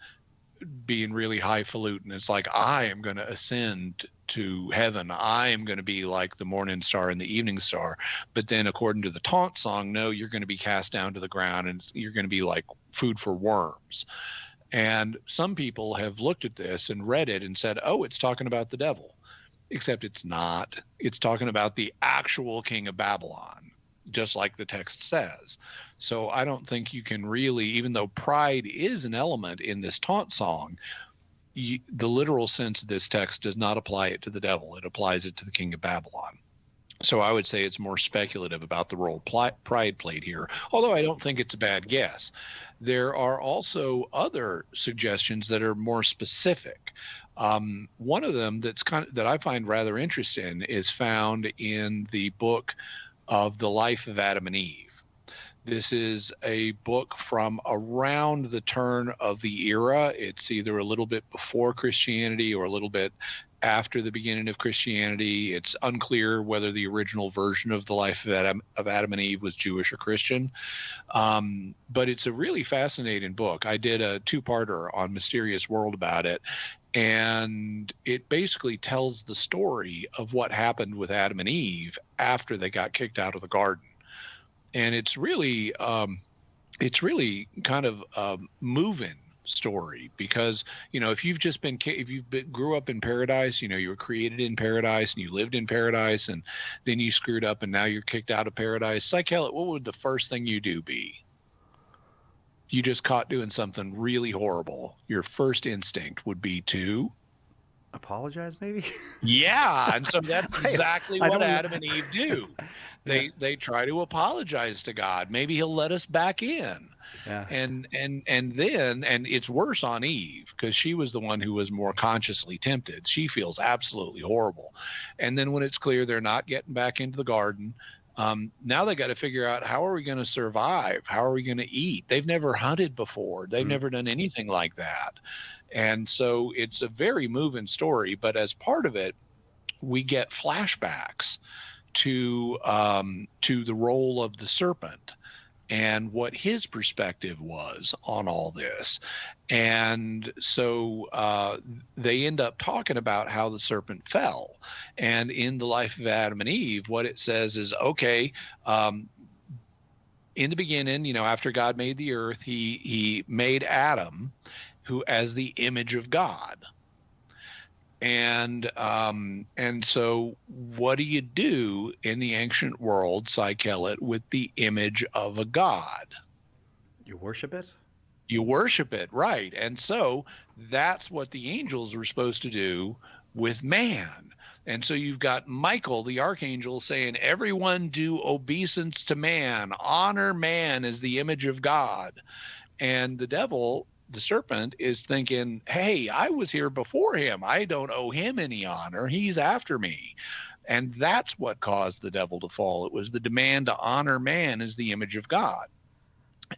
being really highfalutin. It's like, I am going to ascend to heaven. I am going to be like the morning star and the evening star. But then according to the taunt song, no, you're going to be cast down to the ground and you're going to be like food for worms. And some people have looked at this and read it and said, oh, it's talking about the devil. Except it's not. It's talking about the actual king of Babylon, just like the text says. So I don't think you can really, even though pride is an element in this taunt song, the literal sense of this text does not apply it to the devil. It applies it to the king of Babylon. So I would say it's more speculative about the role pride played here, although I don't think it's a bad guess. There are also other suggestions that are more specific. One of them that I find rather interesting is found in the book of the life of Adam and Eve. This is a book from around the turn of the era. It's either a little bit before Christianity or a little bit after the beginning of Christianity. It's unclear whether the original version of the life of Adam and Eve was Jewish or Christian. But it's a really fascinating book. I did a two-parter on Mysterious World about it. And it basically tells the story of what happened with Adam and Eve after they got kicked out of the garden. And it's really kind of a moving story, because, you know, if you grew up in paradise, you know, you were created in paradise and you lived in paradise, and then you screwed up and now you're kicked out of paradise. It's like, hell, what would the first thing you do be? You just caught doing something really horrible. Your first instinct would be to apologize, maybe? Yeah, and so that's exactly what Adam and Eve do. They try to apologize to God. Maybe he'll let us back in. Yeah. And then it's worse on Eve, because she was the one who was more consciously tempted. She feels absolutely horrible. And then when it's clear they're not getting back into the garden, now they got to figure out, how are we going to survive? How are we going to eat? They've never hunted before. They've never done anything like that. And so it's a very moving story, but as part of it, we get flashbacks to the role of the serpent and what his perspective was on all this. And so they end up talking about how the serpent fell. And in the life of Adam and Eve, what it says is, okay, in the beginning, you know, after God made the earth, he made Adam, who as the image of God. And so what do you do in the ancient world, Psychelet, with the image of a god? You worship it? You worship it, right. And so that's what the angels were supposed to do with man. And so you've got Michael, the archangel, saying, everyone do obeisance to man, honor man as the image of God. And the devil, the serpent, is thinking, hey, I was here before him. I don't owe him any honor. He's after me. And that's what caused the devil to fall. It was the demand to honor man as the image of God.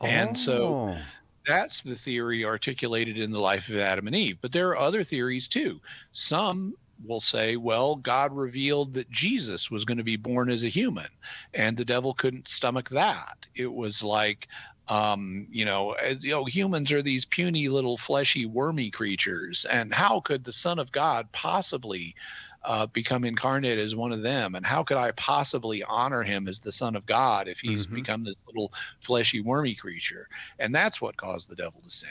And so that's the theory articulated in the life of Adam and Eve. But there are other theories too. Some will say, well, God revealed that Jesus was going to be born as a human, and the devil couldn't stomach that. It was like, humans are these puny little fleshy wormy creatures, and how could the Son of God possibly become incarnate as one of them? And how could I possibly honor him as the Son of God if he's become this little fleshy wormy creature? And that's what caused the devil to sin.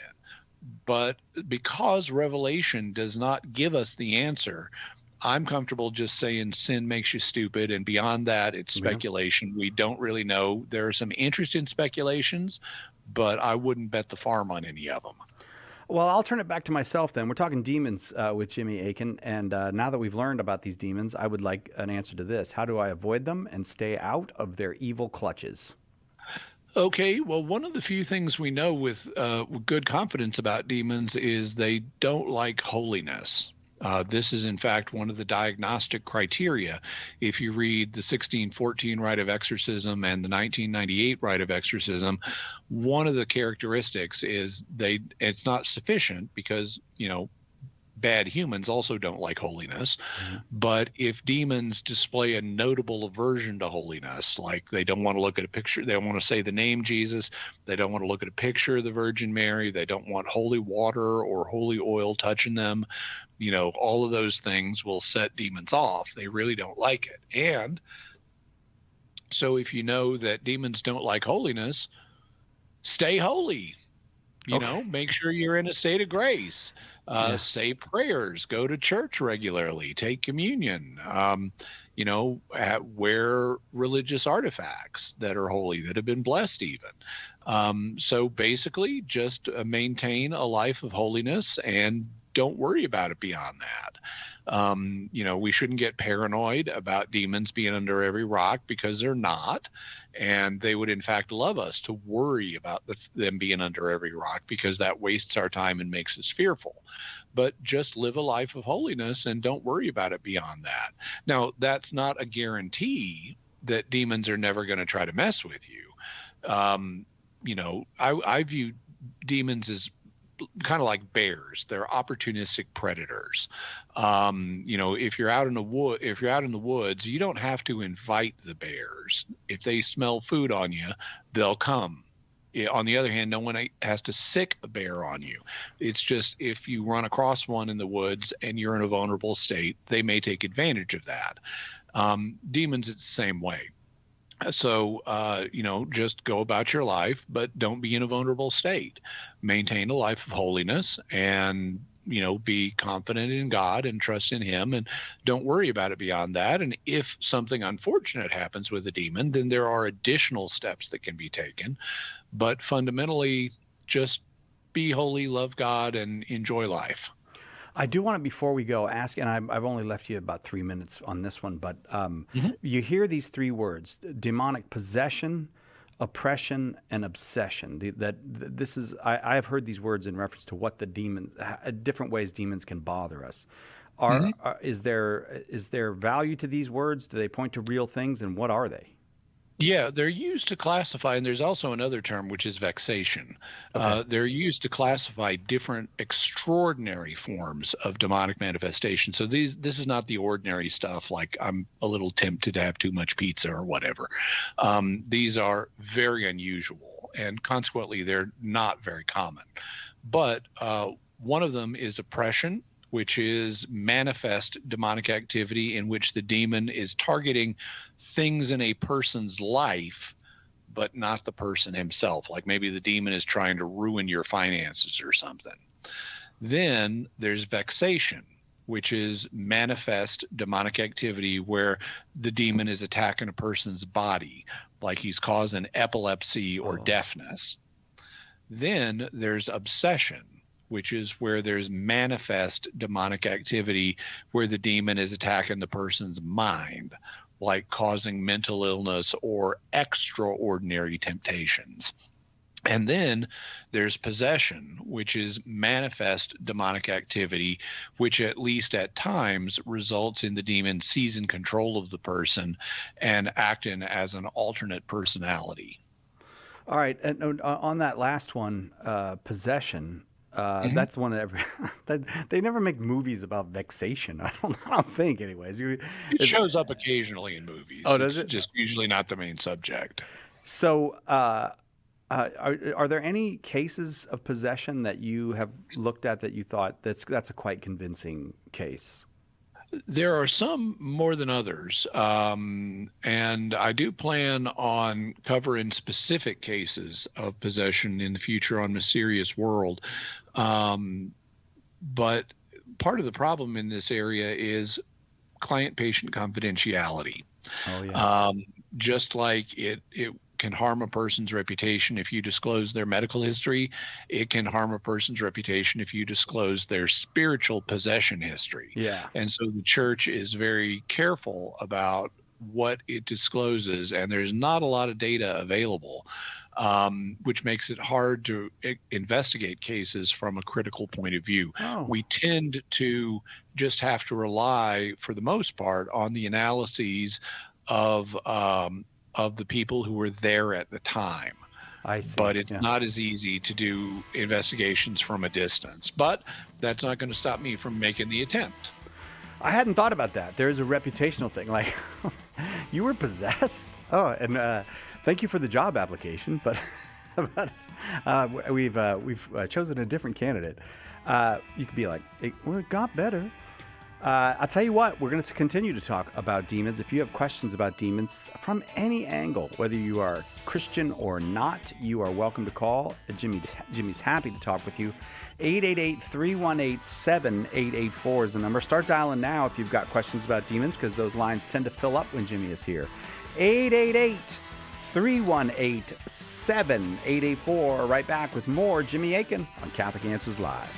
But because Revelation does not give us the answer, I'm comfortable just saying sin makes you stupid, and beyond that, it's speculation. We don't really know. There are some interesting speculations, but I wouldn't bet the farm on any of them. Well, I'll turn it back to myself then. We're talking demons with Jimmy Akin, and now that we've learned about these demons, I would like an answer to this. How do I avoid them and stay out of their evil clutches? Okay, well, one of the few things we know with good confidence about demons is they don't like holiness. This is, in fact, one of the diagnostic criteria. If you read the 1614 rite of exorcism and the 1998 rite of exorcism, one of the characteristics is it's not sufficient because, bad humans also don't like holiness. But if demons display a notable aversion to holiness, like they don't want to look at a picture, they don't want to say the name Jesus, they don't want to look at a picture of the Virgin Mary, they don't want holy water or holy oil touching them, all of those things will set demons off. They really don't like it. And so if you know that demons don't like holiness, stay holy. Make sure you're in a state of grace. Say prayers, go to church regularly, take communion, wear religious artifacts that are holy, that have been blessed even. So basically just maintain a life of holiness and don't worry about it beyond that. We shouldn't get paranoid about demons being under every rock, because they're not. And they would in fact love us to worry about them being under every rock, because that wastes our time and makes us fearful. But just live a life of holiness and don't worry about it beyond that. Now, that's not a guarantee that demons are never going to try to mess with you. I view demons as kind of like bears. They're opportunistic predators. If you're out in the woods, you don't have to invite the bears. If they smell food on you, they'll come. On the other hand, no one has to sick a bear on you. It's just if you run across one in the woods and you're in a vulnerable state, they may take advantage of that. Demons, it's the same way. So, just go about your life, but don't be in a vulnerable state. Maintain a life of holiness and, be confident in God and trust in him, and don't worry about it beyond that. And if something unfortunate happens with a demon, then there are additional steps that can be taken. But fundamentally, just be holy, love God, and enjoy life. I do want to, before we go, ask, and I've only left you about 3 minutes on this one, but you hear these 3 words: demonic possession, oppression, and obsession. This is I've heard these words in reference to what the demons, different ways demons can bother us. Is there value to these words? Do they point to real things, and what are they? Yeah, they're used to classify, and there's also another term, which is vexation. Okay. They're used to classify different extraordinary forms of demonic manifestation. So this is not the ordinary stuff like I'm a little tempted to have too much pizza or whatever. These are very unusual, and consequently, they're not very common. But one of them is oppression, which is manifest demonic activity in which the demon is targeting things in a person's life, but not the person himself. Like maybe the demon is trying to ruin your finances or something. Then there's vexation, which is manifest demonic activity where the demon is attacking a person's body, like he's causing epilepsy or deafness. Then there's obsession, which is where there's manifest demonic activity where the demon is attacking the person's mind, like causing mental illness or extraordinary temptations. And then there's possession, which is manifest demonic activity, which at least at times results in the demon seizing control of the person and acting as an alternate personality. All right. And on that last one, possession, that's one that they never make movies about vexation. I don't think, anyways. It shows up occasionally in movies. Oh, does it? It's just usually not the main subject. So, are there any cases of possession that you have looked at that you thought that's a quite convincing case? There are some more than others, and I do plan on covering specific cases of possession in the future on Mysterious World. But part of the problem in this area is client-patient confidentiality. Oh, yeah. Just like it can harm a person's reputation if you disclose their medical history, it can harm a person's reputation if you disclose their spiritual possession history. Yeah. And so the church is very careful about what it discloses, and there's not a lot of data available, which makes it hard to investigate cases from a critical point of view. Oh. We tend to just have to rely, for the most part, on the analyses of the people who were there at the time. I see. But it's Yeah. not as easy to do investigations from a distance. But that's not going to stop me from making the attempt. I hadn't thought about that. There's a reputational thing. Like, you were possessed? Oh, and thank you for the job application, but we've chosen a different candidate. You could be like, well, it got better. I'll tell you what, we're going to continue to talk about demons. If you have questions about demons from any angle, whether you are Christian or not, you are welcome to call. Jimmy's happy to talk with you. 888-318-7884 is the number. Start dialing now if you've got questions about demons, because those lines tend to fill up when Jimmy is here. 888-318-7884. Right back with more Jimmy Akin on Catholic Answers Live.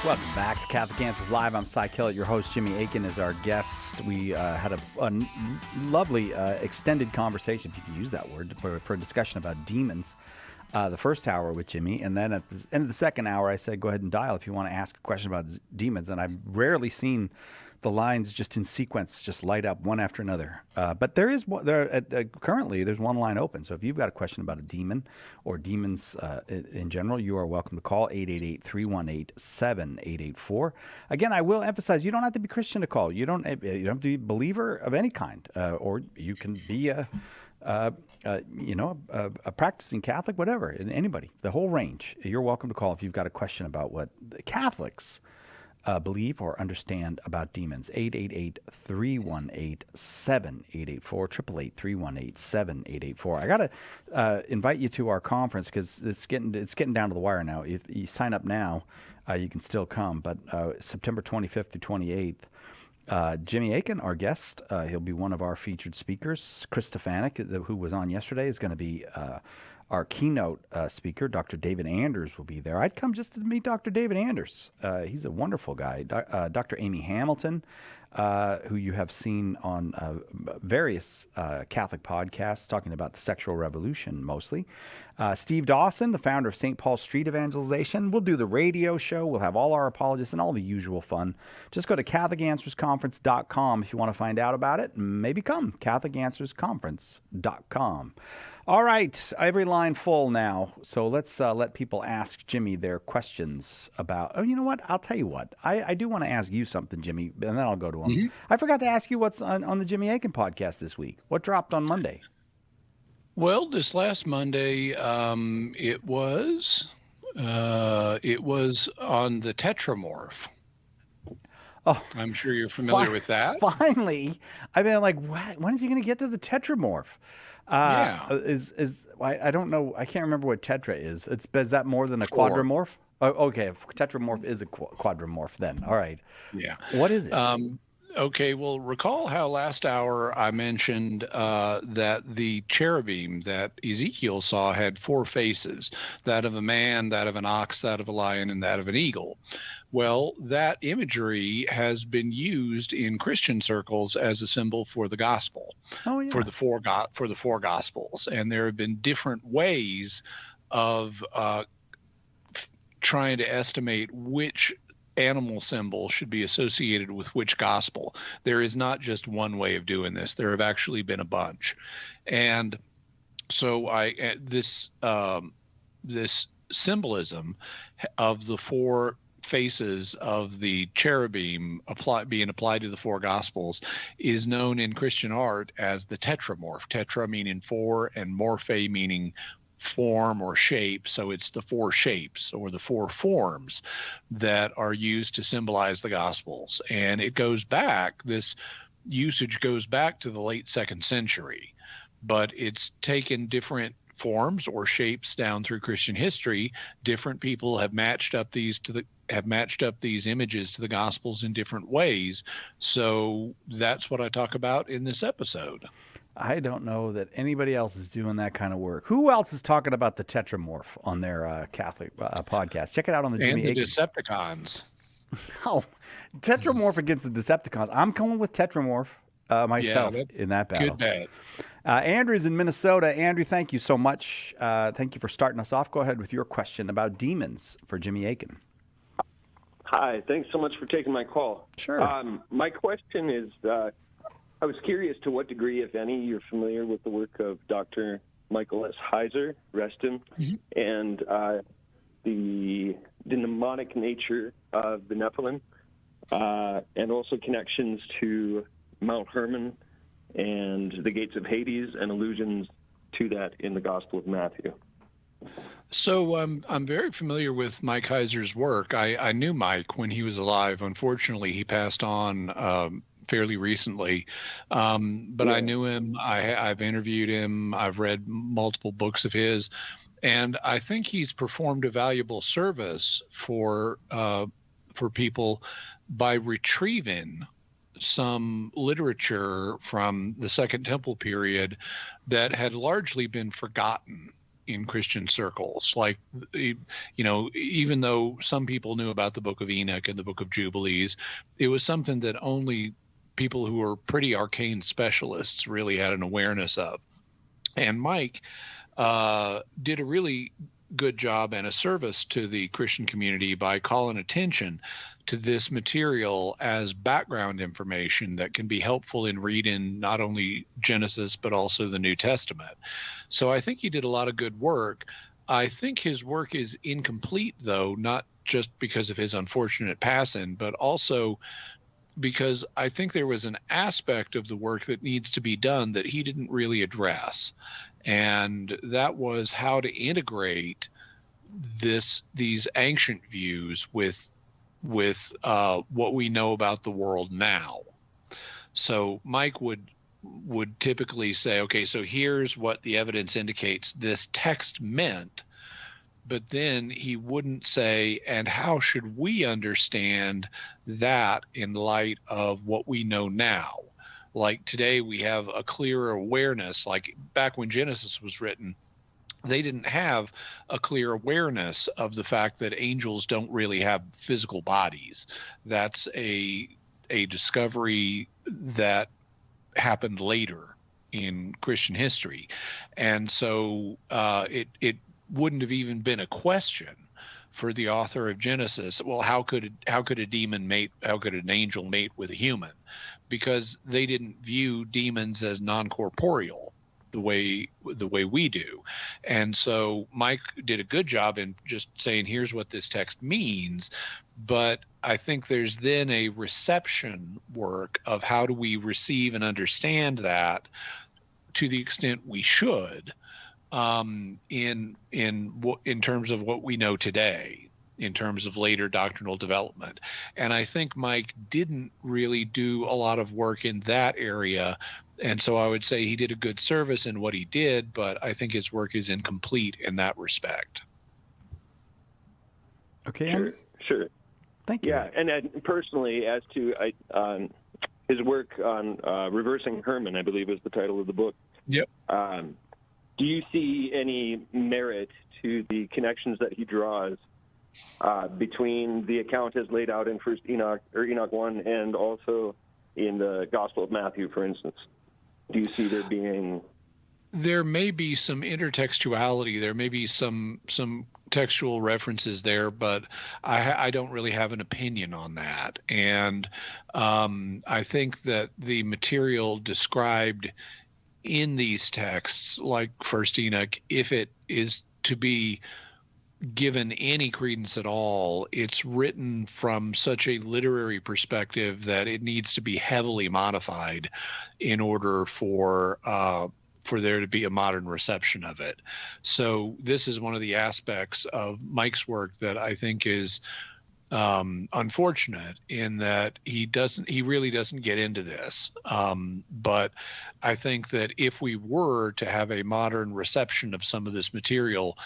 Welcome back to Catholic Answers Live. I'm Cy Kellett. Your host, Jimmy Akin, is our guest. We had a lovely extended conversation, if you can use that word, for a discussion about demons the first hour with Jimmy. And then at the end of the second hour, I said, go ahead and dial if you want to ask a question about demons. And I've rarely seen the lines just in sequence just light up one after another. But currently there's one line open. So if you've got a question about a demon or demons in general, you are welcome to call 888-318-7884. Again, I will emphasize, you don't have to be Christian to call. You don't have to be a believer of any kind, or you can be a practicing Catholic, whatever, anybody, the whole range. You're welcome to call if you've got a question about what the Catholics believe or understand about demons. 888-318-7884, 888-318-7884. I got to invite you to our conference because it's getting down to the wire now. If you sign up now, you can still come. But September 25th through 28th, Jimmy Akin, our guest, he'll be one of our featured speakers. Chris Stefanik, who was on yesterday, is going to be our keynote speaker. Dr. David Anders will be there. I'd come just to meet Dr. David Anders. He's a wonderful guy. Dr. Amy Hamilton, who you have seen on various Catholic podcasts talking about the sexual revolution mostly. Steve Dawson, the founder of St. Paul Street Evangelization. We'll do the radio show. We'll have all our apologists and all the usual fun. Just go to CatholicAnswersConference.com if you want to find out about it. Maybe come, CatholicAnswersConference.com. All right, every line full now. So let's let people ask Jimmy their questions about, oh, you know what? I'll tell you what. I do want to ask you something, Jimmy, and then I'll go to him. Mm-hmm. I forgot to ask you what's on the Jimmy Akin podcast this week. What dropped on Monday? Well, this last Monday, it was on the tetramorph. Oh, I'm sure you're familiar with that. Finally, I've been like, what? When is he going to get to the tetramorph? I don't know. I can't remember what tetra is. Is that more than a quadramorph? Oh, okay, if tetramorph is a quadramorph, then all right. Yeah. What is it? Okay, well, recall how last hour I mentioned that the cherubim that Ezekiel saw had 4 faces, that of a man, that of an ox, that of a lion, and that of an eagle. Well, that imagery has been used in Christian circles as a symbol for the gospel, for the four gospels, and there have been different ways of trying to estimate which animal symbol should be associated with which gospel. There is not just one way of doing this. There have actually been a bunch, and so this symbolism of the 4 faces of the cherubim being applied to the 4 gospels is known in Christian art as the tetramorph. Tetra meaning 4 and morphe meaning form or shape. So it's the 4 shapes or the 4 forms that are used to symbolize the gospels. And this usage goes back to the late 2nd century, but it's taken different forms or shapes down through Christian history. Different people have matched up these images to the gospels in different ways. So that's what I talk about in this episode. I don't know that anybody else is doing that kind of work. Who else is talking about the tetramorph on their Catholic podcast? Check it out on the Jimmy Akin. And the Decepticons. Oh, tetramorph against the Decepticons. I'm going with tetramorph myself in that battle. Good bet. Andrew's in Minnesota. Andrew, thank you so much. Thank you for starting us off. Go ahead with your question about demons for Jimmy Akin. Hi, thanks so much for taking my call. Sure. My question is, I was curious to what degree, if any, you're familiar with the work of Dr. Michael S. Heiser, rest him, and the demonic nature of the Nephilim, and also connections to Mount Hermon and the gates of Hades and allusions to that in the Gospel of Matthew. So I'm very familiar with Mike Heiser's work. I knew Mike when he was alive. Unfortunately, he passed on fairly recently, but I knew him. I've interviewed him. I've read multiple books of his, and I think he's performed a valuable service for people by retrieving some literature from the Second Temple period that had largely been forgotten. in Christian circles. Like, even though some people knew about the Book of Enoch and the Book of Jubilees, it was something that only people who were pretty arcane specialists really had an awareness of. And Mike did a really good job and a service to the Christian community by calling attention to this material as background information that can be helpful in reading not only Genesis, but also the New Testament. So I think he did a lot of good work. I think his work is incomplete, though, not just because of his unfortunate passing, but also because I think there was an aspect of the work that needs to be done that he didn't really address. And that was how to integrate these ancient views with what we know about the world now. So Mike would typically say, okay, so here's what the evidence indicates this text meant, but then he wouldn't say, and how should we understand that in light of what we know now? Like today we have a clearer awareness. Like back when Genesis was written, they didn't have a clear awareness of the fact that angels don't really have physical bodies. That's a discovery that happened later in Christian history. And so it wouldn't have even been a question for the author of Genesis. Well, how could a demon mate? How could an angel mate with a human? Because they didn't view demons as non-corporeal the way we do. And so Mike did a good job in just saying, here's what this text means. But I think there's then a reception work of how do we receive and understand that to the extent we should, in terms of what we know today, in terms of later doctrinal development. And I think Mike didn't really do a lot of work in that area. And so I would say he did a good service in what he did, but I think his work is incomplete in that respect. Okay. Sure. Thank you. Yeah, and personally, as to his work on Reversing Herman, I believe is the title of the book. Yep. Do you see any merit to the connections that he draws between the account as laid out in First Enoch or Enoch 1 and also in the Gospel of Matthew, for instance? Do you see there being? There may be some intertextuality. There may be some textual references there, but I don't really have an opinion on that. And I think that the material described in these texts, like First Enoch, if it is to be given any credence at all, it's written from such a literary perspective that it needs to be heavily modified in order for there to be a modern reception of it. So this is one of the aspects of Mike's work that I think is unfortunate, in that he really doesn't get into this. But I think that if we were to have a modern reception of some of this material,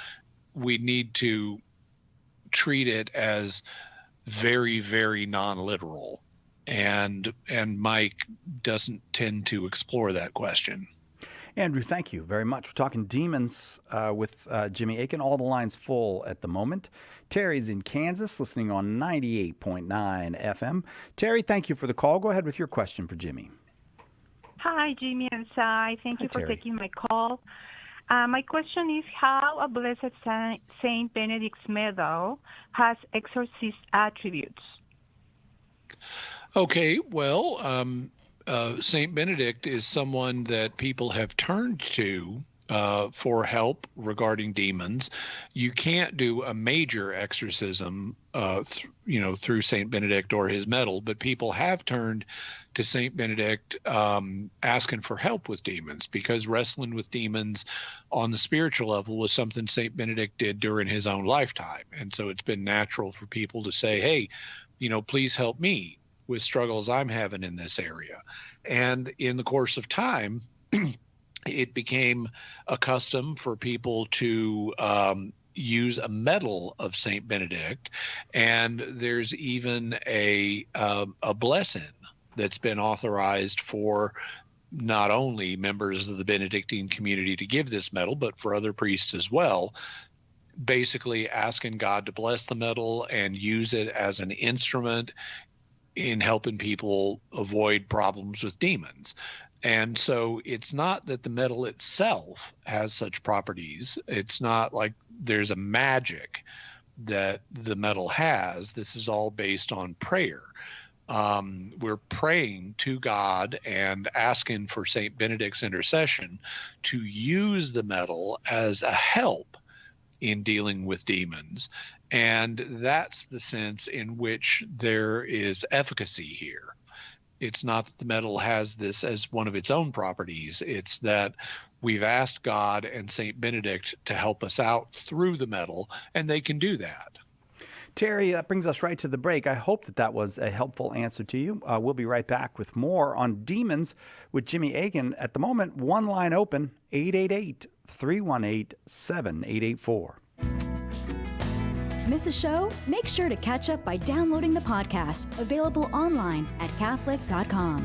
we need to treat it as very, very non-literal. And Mike doesn't tend to explore that question. Andrew, thank you very much. We're talking demons with Jimmy Akin. All the lines full at the moment. Terry's in Kansas, listening on 98.9 FM. Terry, thank you for the call. Go ahead with your question for Jimmy. Hi, Jimmy and Sai. Thank you for Terry. taking my call. My question is how a blessed Saint Benedict's medal has exorcist attributes. Okay, well, Saint Benedict is someone that people have turned to for help regarding demons. You can't do a major exorcism, through Saint Benedict or his medal, but people have turned to Saint Benedict asking for help with demons, because wrestling with demons on the spiritual level was something Saint Benedict did during his own lifetime. And so it's been natural for people to say, hey, please help me with struggles I'm having in this area. And in the course of time, it became a custom for people to use a medal of Saint Benedict, and there's even a blessing that's been authorized for not only members of the Benedictine community to give this medal, but for other priests as well, basically asking God to bless the medal and use it as an instrument in helping people avoid problems with demons. And so it's not that the medal itself has such properties. It's not like there's a magic that the medal has. This is all based on prayer. We're praying to God and asking for St. Benedict's intercession to use the medal as a help in dealing with demons. And that's the sense in which there is efficacy here. It's not that the medal has this as one of its own properties. It's that we've asked God and St. Benedict to help us out through the medal, and they can do that. Terry, that brings us right to the break. I hope that was a helpful answer to you. We'll be right back with more on demons with Jimmy Akin. At the moment, one line open, 888-318-7884. Miss a show? Make sure to catch up by downloading the podcast, available online at Catholic.com.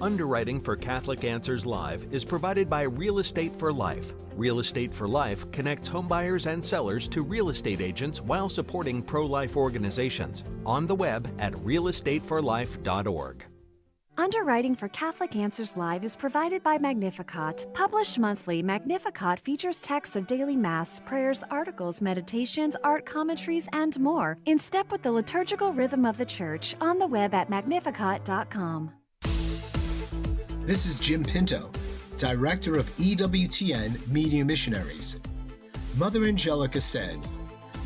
Underwriting for Catholic Answers Live is provided by Real Estate for Life. Real Estate for Life connects homebuyers and sellers to real estate agents while supporting pro-life organizations. On the web at realestateforlife.org. Underwriting for Catholic Answers Live is provided by Magnificat. Published monthly, Magnificat features texts of daily Mass, prayers, articles, meditations, art commentaries, and more, in step with the liturgical rhythm of the Church, on the web at magnificat.com. This is Jim Pinto, Director of EWTN Media Missionaries. Mother Angelica said,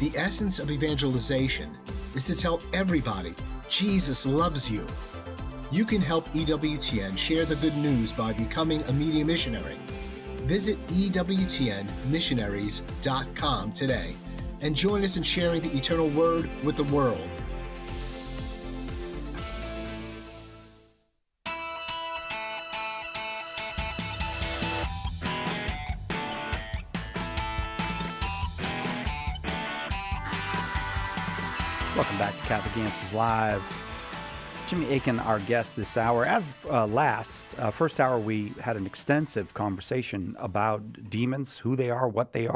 "The essence of evangelization is to tell everybody Jesus loves you." You can help EWTN share the good news by becoming a media missionary. Visit EWTNmissionaries.com today and join us in sharing the eternal word with the world. Welcome back to Catholic Answers Live. Jimmy Akin, our guest this hour. As first hour, we had an extensive conversation about demons, who they are, what they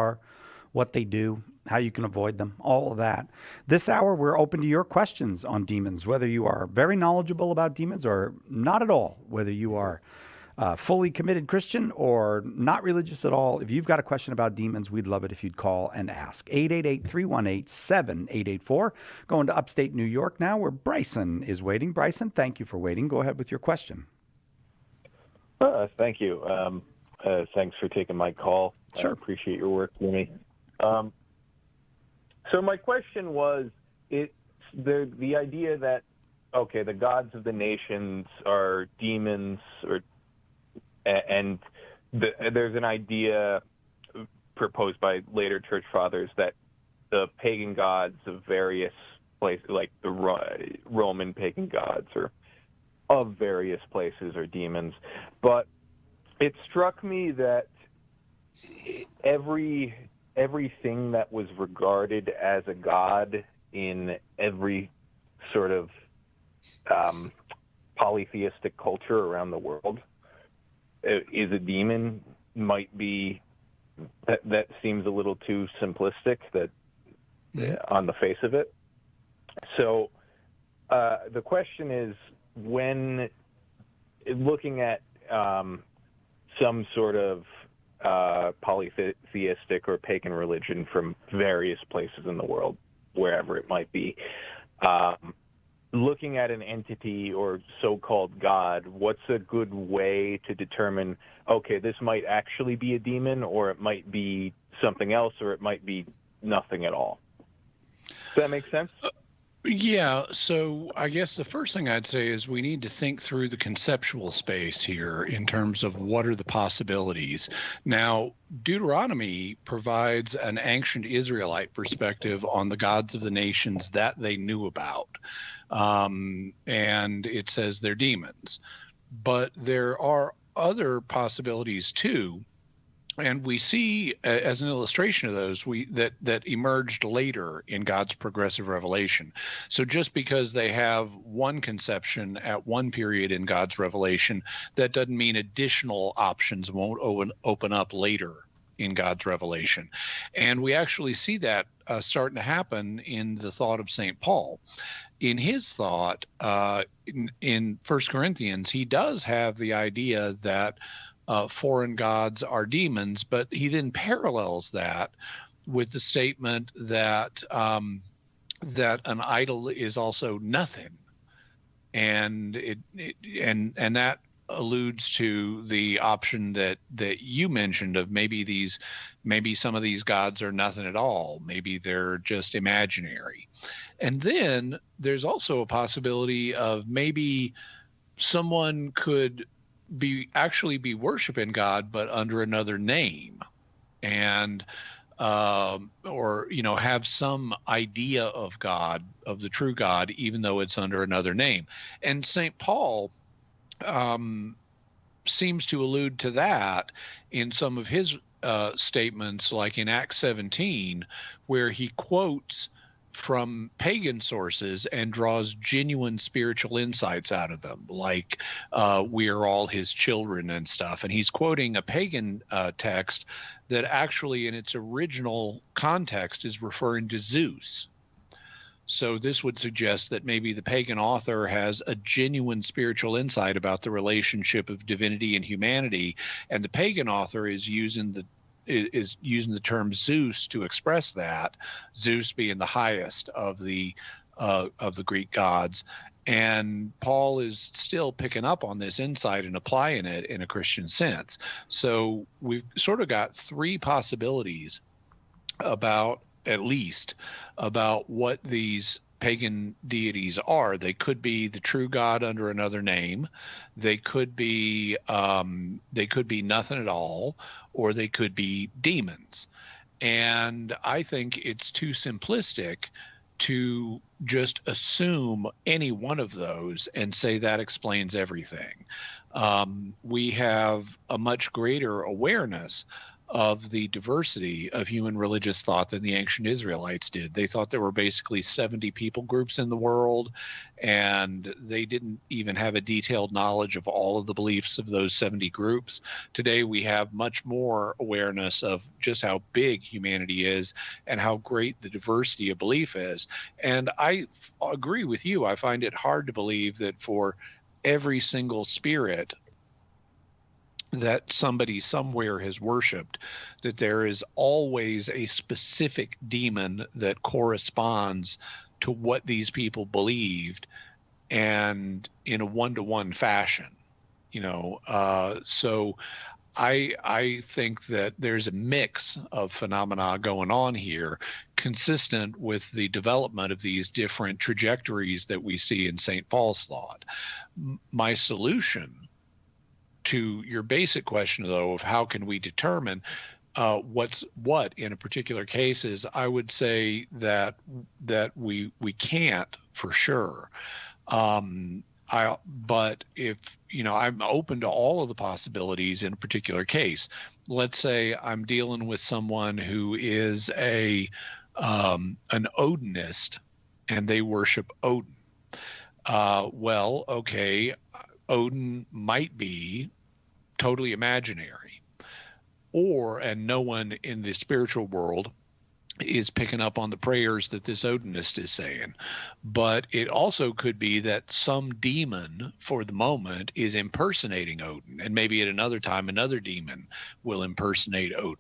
do, how you can avoid them, all of that. This hour, we're open to your questions on demons, whether you are very knowledgeable about demons or not at all, whether you are fully committed Christian or not religious at all. If you've got a question about demons, we'd love it if you'd call and ask. 888-318-7884. Going to upstate New York now, where Bryson is waiting. Bryson, thank you for waiting. Go ahead with your question. Thank you. Thanks for taking my call. Sure. I appreciate your work, Jimmy. So my question was, the idea that, okay, the gods of the nations are demons, and there's an idea proposed by later church fathers that the pagan gods of various places, like the Roman pagan gods, or of various places, are demons. But it struck me that everything that was regarded as a god in every sort of polytheistic culture around the world is a demon. Might be that seems a little too simplistic on the face of it. So the question is, when looking at some sort of polytheistic or pagan religion from various places in the world, wherever it might be, looking at an entity or so-called god, what's a good way to determine, okay, this might actually be a demon, or it might be something else, or it might be nothing at all? Does that make sense? Yeah, so I guess the first thing I'd say is we need to think through the conceptual space here in terms of what are the possibilities. Now, Deuteronomy provides an ancient Israelite perspective on the gods of the nations that they knew about. And it says they're demons. But there are other possibilities too. And we see, as an illustration of those, that emerged later in God's progressive revelation. So just because they have one conception at one period in God's revelation, that doesn't mean additional options won't open up later in God's revelation. And we actually see that starting to happen in the thought of St. Paul. In his thought, in 1 Corinthians, he does have the idea that foreign gods are demons, but he then parallels that with the statement that that an idol is also nothing, and that alludes to the option that you mentioned of maybe some of these gods are nothing at all, maybe they're just imaginary. And then there's also a possibility of maybe someone could actually be worshiping God, but under another name, and or have some idea of God, of the true God, even though it's under another name. And St. Paul seems to allude to that in some of his statements, like in Acts 17, where he quotes from pagan sources and draws genuine spiritual insights out of them, like we are all his children and stuff. And he's quoting a pagan text that actually in its original context is referring to Zeus. So this would suggest that maybe the pagan author has a genuine spiritual insight about the relationship of divinity and humanity, and the pagan author is using the term Zeus to express that, Zeus being the highest of the Greek gods. And Paul is still picking up on this insight and applying it in a Christian sense. So we've sort of got three possibilities about what these pagan deities are. They could be the true God under another name. They could be nothing at all, or they could be demons. And I think it's too simplistic to just assume any one of those and say that explains everything. We have a much greater awareness of the diversity of human religious thought than the ancient Israelites did. They thought there were basically 70 people groups in the world, and they didn't even have a detailed knowledge of all of the beliefs of those 70 groups. Today, we have much more awareness of just how big humanity is and how great the diversity of belief is. And I agree with you. I find it hard to believe that for every single spirit that somebody somewhere has worshipped, that there is always a specific demon that corresponds to what these people believed, and in a one-to-one fashion, so I think that there's a mix of phenomena going on here, consistent with the development of these different trajectories that we see in St. Paul's thought. My solution to your basic question, though, of how can we determine what's what in a particular case, is I would say that we can't for sure. But if I'm open to all of the possibilities in a particular case. Let's say I'm dealing with someone who is an Odinist and they worship Odin. Well, okay, Odin might be totally imaginary, and no one in the spiritual world is picking up on the prayers that this Odinist is saying. But it also could be that some demon for the moment is impersonating Odin, and maybe at another time another demon will impersonate Odin.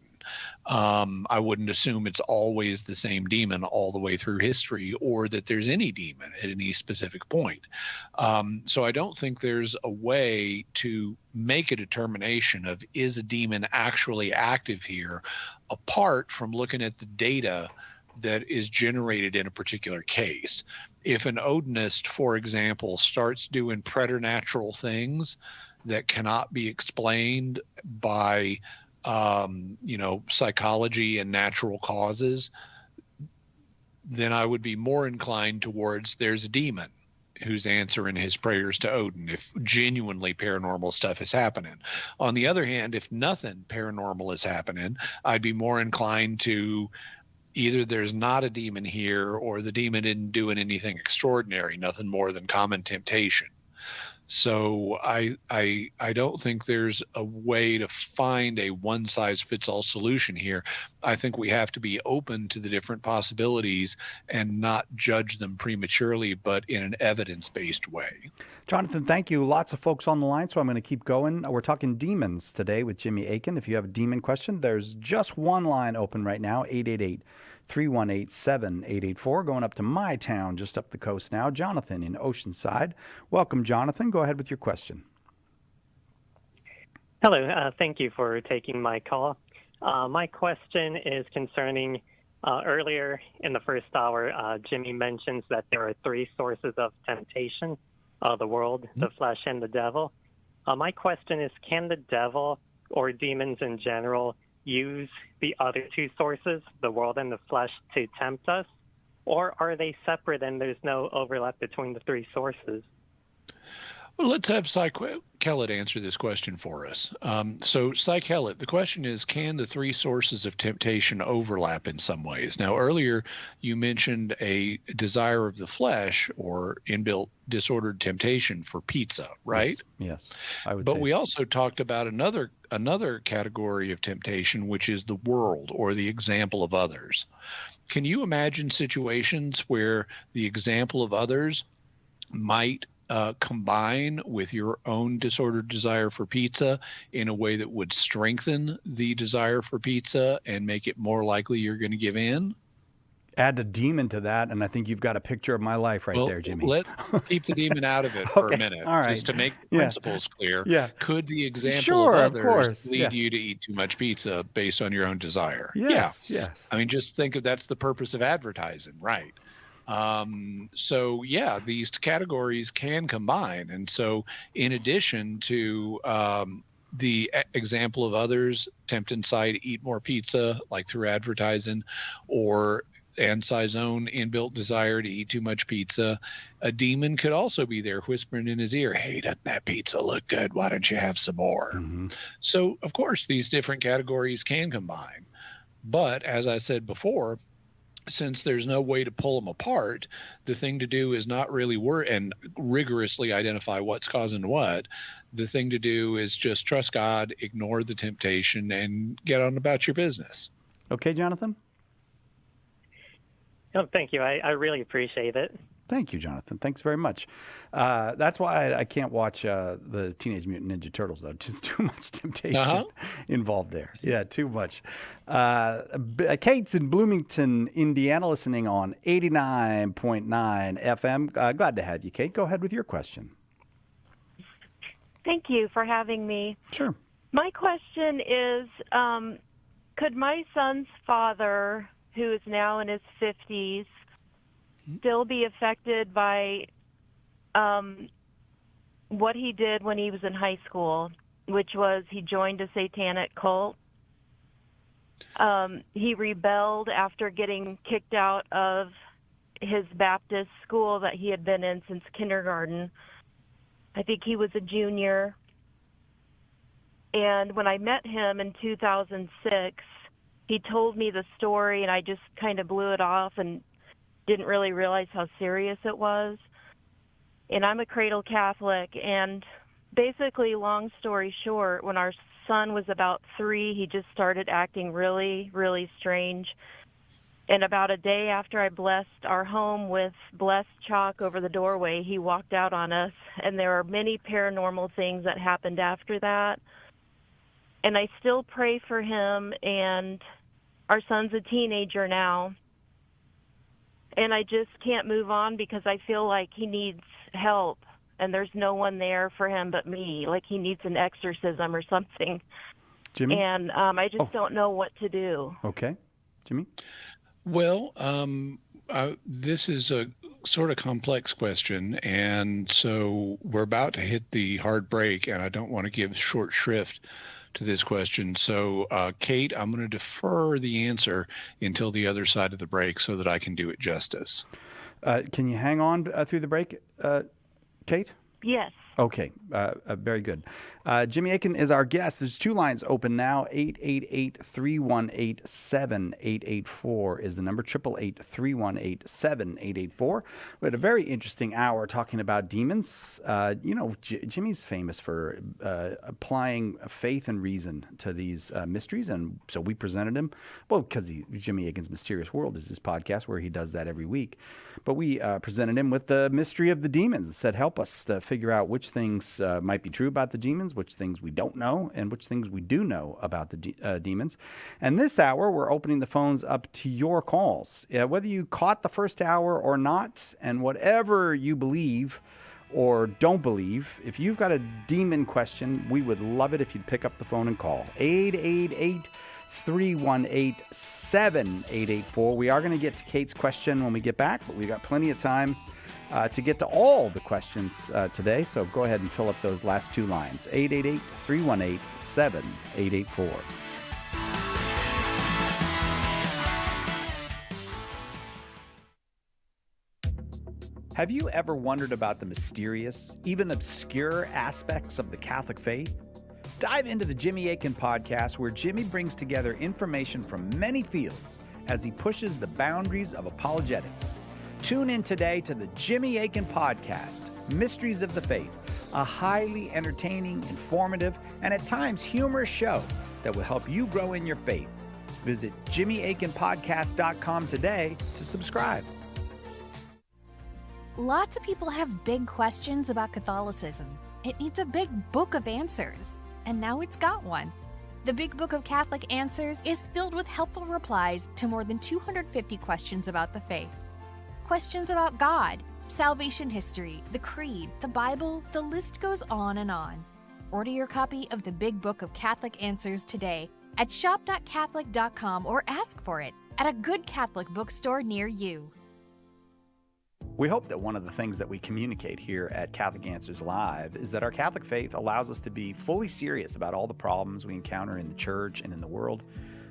I wouldn't assume it's always the same demon all the way through history, or that there's any demon at any specific point. So I don't think there's a way to make a determination of, is a demon actually active here, apart from looking at the data that is generated in a particular case. If an Odinist, for example, starts doing preternatural things that cannot be explained by psychology and natural causes, then I would be more inclined towards there's a demon. who's answering his prayers to Odin if genuinely paranormal stuff is happening. On the other hand, if nothing paranormal is happening, I'd be more inclined to either there's not a demon here or the demon isn't doing anything extraordinary, nothing more than common temptation. So I don't think there's a way to find a one-size-fits-all solution here. I think we have to be open to the different possibilities and not judge them prematurely, but in an evidence-based way. Jonathan, thank you. Lots of folks on the line, so I'm going to keep going. We're talking demons today with Jimmy Akin. If you have a demon question, there's just one line open right now, 888-318-7884. Going up to my town, just up the coast now, Jonathan in Oceanside. Welcome, Jonathan. Go ahead with your question. Hello. Thank you for taking my call. My question is concerning earlier in the first hour, Jimmy mentions that there are three sources of temptation, the world, the flesh, and the devil. My question is, can the devil or demons in general use the other two sources, the world and the flesh, to tempt us? Or are they separate and there's no overlap between the three sources? Well, let's have Cy Kellett answer this question for us. So, Cy Kellett, the question is, can the three sources of temptation overlap in some ways? Now, earlier you mentioned a desire of the flesh or inbuilt disordered temptation for pizza, right? Yes, I would But say we so. also talked about another category of temptation, which is the world or the example of others. Can you imagine situations where the example of others might combine with your own disordered desire for pizza in a way that would strengthen the desire for pizza and make it more likely you're going to give in? Add a demon to that, and I think you've got a picture of my life right there, Jimmy. Let's keep the demon out of it for a minute, all right. just to make the Yeah. principles clear. Yeah. Could the example Sure, of of others course. lead Yeah. you to eat too much pizza based on your own desire? Yes, Yeah. yes. I mean, just think of that's the purpose of advertising, right? So yeah, these categories can combine. And so in addition to the example of others tempting Cy to eat more pizza, like through advertising, or Cy own inbuilt desire to eat too much pizza, a demon could also be there whispering in his ear, hey, doesn't that pizza look good? Why don't you have some more? So of course, these different categories can combine. But as I said before, since there's no way to pull them apart, the thing to do is not really and rigorously identify what's causing what. The thing to do is just trust God, ignore the temptation, and get on about your business. Okay, Jonathan? Oh, thank you. I really appreciate it. Thank you, Jonathan. Thanks very much. That's why I can't watch the Teenage Mutant Ninja Turtles, though. Just too much temptation involved there. Yeah, too much. Kate's in Bloomington, Indiana, listening on 89.9 FM. Glad to have you, Kate. Go ahead with your question. Thank you for having me. Sure. My question is, could my son's father, who is now in his 50s, still be affected by what he did when he was in high school, which was he joined a satanic cult? He rebelled after getting kicked out of his Baptist school that he had been in since kindergarten. I think he was a junior. And when I met him in 2006, he told me the story, and I just kind of blew it off and didn't really realize how serious it was. And I'm a cradle Catholic, and basically, long story short, when our son was about 3, he just started acting really, really strange. And about a day after I blessed our home with blessed chalk over the doorway, he walked out on us, and there are many paranormal things that happened after that. And I still pray for him, and our son's a teenager now. And I just can't move on because I feel like he needs help, and there's no one there for him but me. Like he needs an exorcism or something. Jimmy? And I just don't know what to do. Okay. Jimmy? Well, this is a sort of complex question, and so we're about to hit the hard break, and I don't want to give short shrift to this question. So, Kate, I'm going to defer the answer until the other side of the break so that I can do it justice. Can you hang on through the break, Kate? Yes. Okay, very good. Jimmy Akin is our guest. There's two lines open now. 888-318-7884 is the number. 888-318-7884. We had a very interesting hour talking about demons. Jimmy's famous for applying faith and reason to these mysteries, and so we presented him. Well, because Jimmy Akin's Mysterious World is his podcast where he does that every week. But we presented him with the mystery of the demons. Said, help us to figure out which things might be true about the demons, which things we don't know, and which things we do know about the demons. And this hour, we're opening the phones up to your calls. Whether you caught the first hour or not, and whatever you believe or don't believe, if you've got a demon question, we would love it if you'd pick up the phone and call. 888-318-7884. We are going to get to Kate's question when we get back, but we've got plenty of time to get to all the questions today. So go ahead and fill up those last two lines. 888-318-7884. Have you ever wondered about the mysterious, even obscure aspects of the Catholic faith? Dive into the Jimmy Akin podcast, where Jimmy brings together information from many fields as he pushes the boundaries of apologetics. Tune in today to the Jimmy Akin podcast, Mysteries of the Faith, a highly entertaining, informative, and at times humorous show that will help you grow in your faith. Visit JimmyAkinPodcast.com today to subscribe. Lots of people have big questions about Catholicism. It needs a big book of answers, and now it's got one. The Big Book of Catholic Answers is filled with helpful replies to more than 250 questions about the faith. Questions about God, salvation history, the Creed, the Bible, the list goes on and on. Order your copy of the Big Book of Catholic Answers today at shop.catholic.com or ask for it at a good Catholic bookstore near you. We hope that one of the things that we communicate here at Catholic Answers Live is that our Catholic faith allows us to be fully serious about all the problems we encounter in the church and in the world,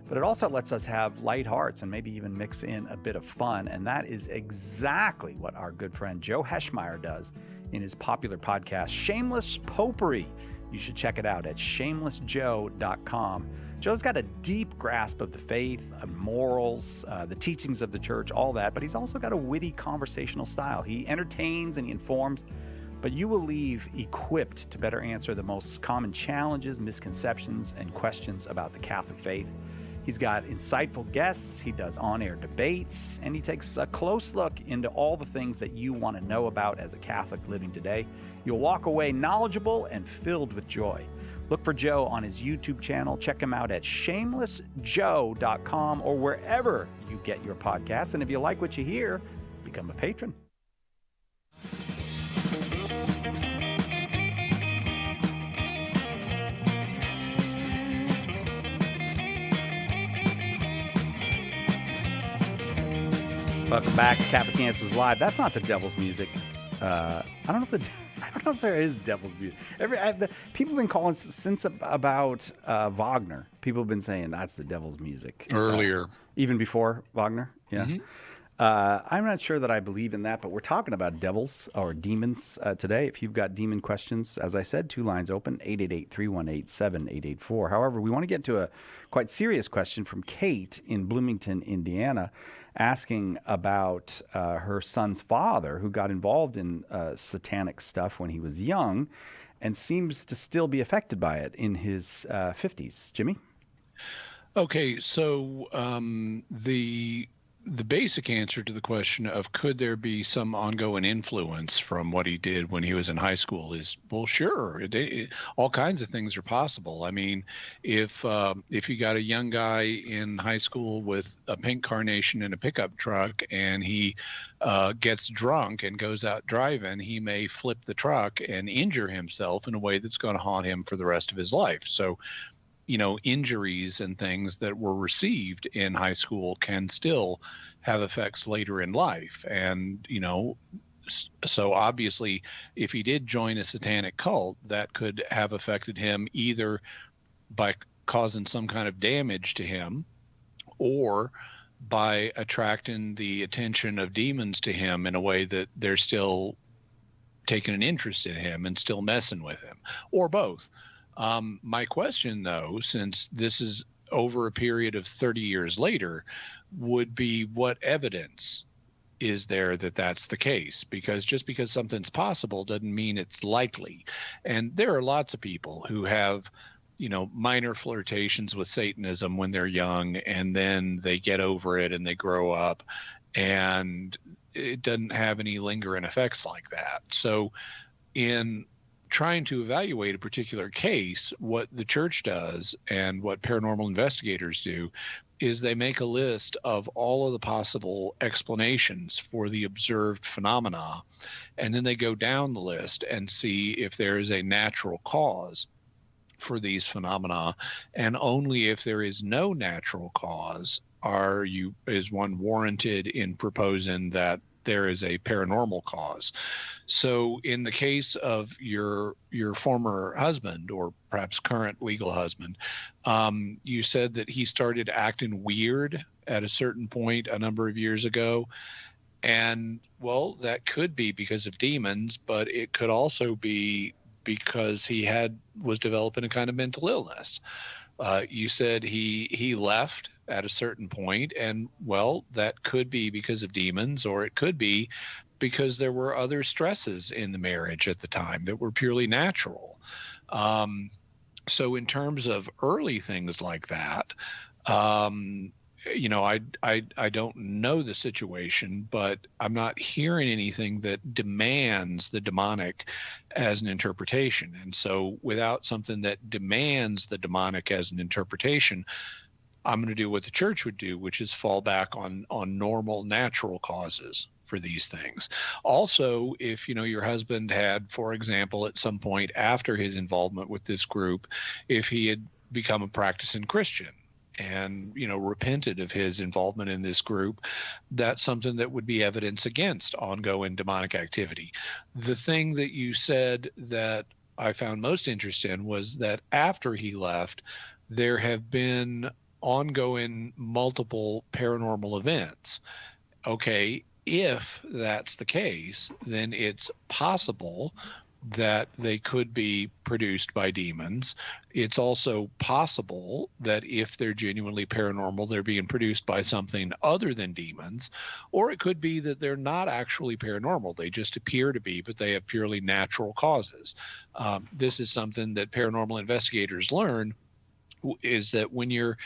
but it also lets us have light hearts and maybe even mix in a bit of fun, and that is exactly what our good friend Joe Heschmeyer does in his popular podcast, Shameless Popery. You should check it out at shamelessjoe.com. Joe's got a deep grasp of the faith, morals, the teachings of the church, all that, but he's also got a witty conversational style. He entertains and he informs, but you will leave equipped to better answer the most common challenges, misconceptions, and questions about the Catholic faith. He's got insightful guests, he does on-air debates, and he takes a close look into all the things that you want to know about as a Catholic living today. You'll walk away knowledgeable and filled with joy. Look for Joe on his YouTube channel. Check him out at shamelessjoe.com or wherever you get your podcasts. And if you like what you hear, become a patron. Welcome back to Catholic Answers Live. That's not the devil's music. I don't know if there is devil's music. People have been calling since about Wagner. People have been saying that's the devil's music. Earlier. Even before Wagner. Yeah. Mm-hmm. I'm not sure that I believe in that, but we're talking about devils or demons today. If you've got demon questions, as I said, two lines open, 888-318-7884. However, we want to get to a quite serious question from Kate in Bloomington, Indiana, asking about her son's father, who got involved in satanic stuff when he was young and seems to still be affected by it in his 50s. Jimmy? Okay, so the basic answer to the question of could there be some ongoing influence from what he did when he was in high school is, well, sure. All kinds of things are possible. I mean, if you got a young guy in high school with a pink carnation in a pickup truck and he gets drunk and goes out driving, he may flip the truck and injure himself in a way that's going to haunt him for the rest of his life. So, injuries and things that were received in high school can still have effects later in life. And, so obviously, if he did join a satanic cult, that could have affected him either by causing some kind of damage to him or by attracting the attention of demons to him in a way that they're still taking an interest in him and still messing with him, or both. My question, though, since this is over a period of 30 years later, would be what evidence is there that that's the case? Because just because something's possible doesn't mean it's likely. And there are lots of people who have, minor flirtations with Satanism when they're young, and then they get over it and they grow up, and it doesn't have any lingering effects like that. So in trying to evaluate a particular case, what the church does and what paranormal investigators do is they make a list of all of the possible explanations for the observed phenomena, and then they go down the list and see if there is a natural cause for these phenomena, and only if there is no natural cause is one warranted in proposing that there is a paranormal cause. So in the case of your former husband, or perhaps current legal husband, you said that he started acting weird at a certain point a number of years ago. And well, that could be because of demons, but it could also be because he was developing a kind of mental illness. You said he left at a certain point, and well, that could be because of demons, or it could be because there were other stresses in the marriage at the time that were purely natural. So in terms of early things like that, I don't know the situation, but I'm not hearing anything that demands the demonic as an interpretation. And so without something that demands the demonic as an interpretation, I'm going to do what the church would do, which is fall back on normal, natural causes for these things. Also, if your husband had, for example, at some point after his involvement with this group, if he had become a practicing Christian and repented of his involvement in this group, that's something that would be evidence against ongoing demonic activity. The thing that you said that I found most interesting was that after he left, there have been ongoing multiple paranormal events. Okay, if that's the case, then it's possible that they could be produced by demons. It's also possible that if they're genuinely paranormal, they're being produced by something other than demons, or it could be that they're not actually paranormal. They just appear to be, but they have purely natural causes. This is something that paranormal investigators learn, is that when you're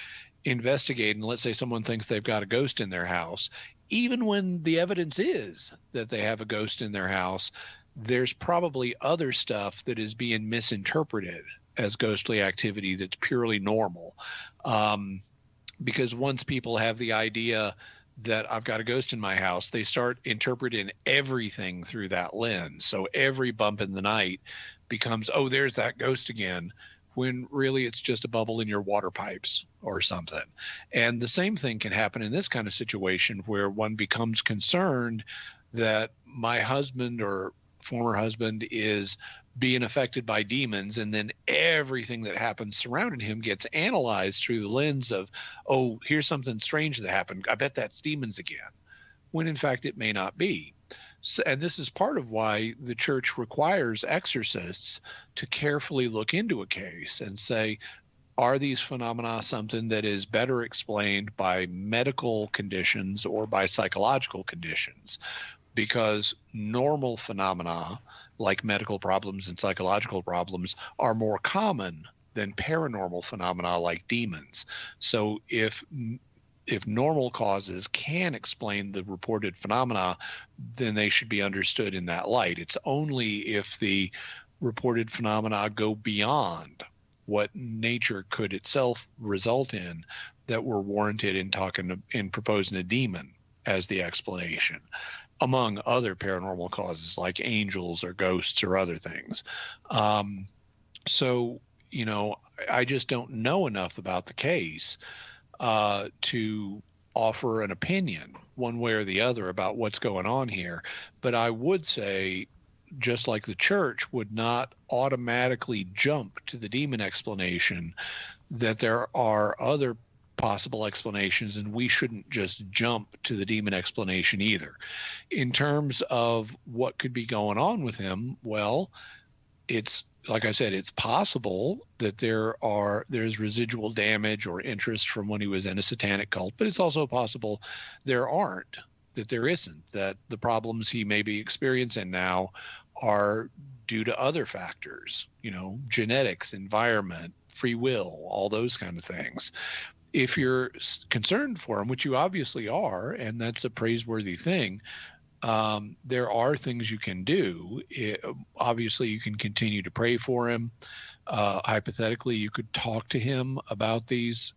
investigating, let's say someone thinks they've got a ghost in their house, even when the evidence is that they have a ghost in their house, there's probably other stuff that is being misinterpreted as ghostly activity that's purely normal. Because once people have the idea that I've got a ghost in my house, they start interpreting everything through that lens. So every bump in the night becomes, oh, there's that ghost again, when really it's just a bubble in your water pipes or something. And the same thing can happen in this kind of situation, where one becomes concerned that my husband or former husband is being affected by demons, and then everything that happens surrounding him gets analyzed through the lens of, oh, here's something strange that happened, I bet that's demons again, when in fact it may not be. So, and this is part of why the church requires exorcists to carefully look into a case and say, are these phenomena something that is better explained by medical conditions or by psychological conditions? Because normal phenomena like medical problems and psychological problems are more common than paranormal phenomena like demons. So if normal causes can explain the reported phenomena, then they should be understood in that light. It's only if the reported phenomena go beyond what nature could itself result in that we're warranted in proposing a demon as the explanation, among other paranormal causes like angels or ghosts or other things. So, I just don't know enough about the case to offer an opinion one way or the other about what's going on here. But I would say, just like the church would not automatically jump to the demon explanation, that there are other possible explanations, and we shouldn't just jump to the demon explanation either. In terms of what could be going on with him, well, it's like I said, it's possible that there's residual damage or interest from when he was in a satanic cult, but it's also possible there isn't, that the problems he may be experiencing now are due to other factors, genetics, environment, free will, all those kind of things. If you're concerned for him, which you obviously are, and that's a praiseworthy thing, there are things you can do. Obviously, you can continue to pray for him. Hypothetically, you could talk to him about these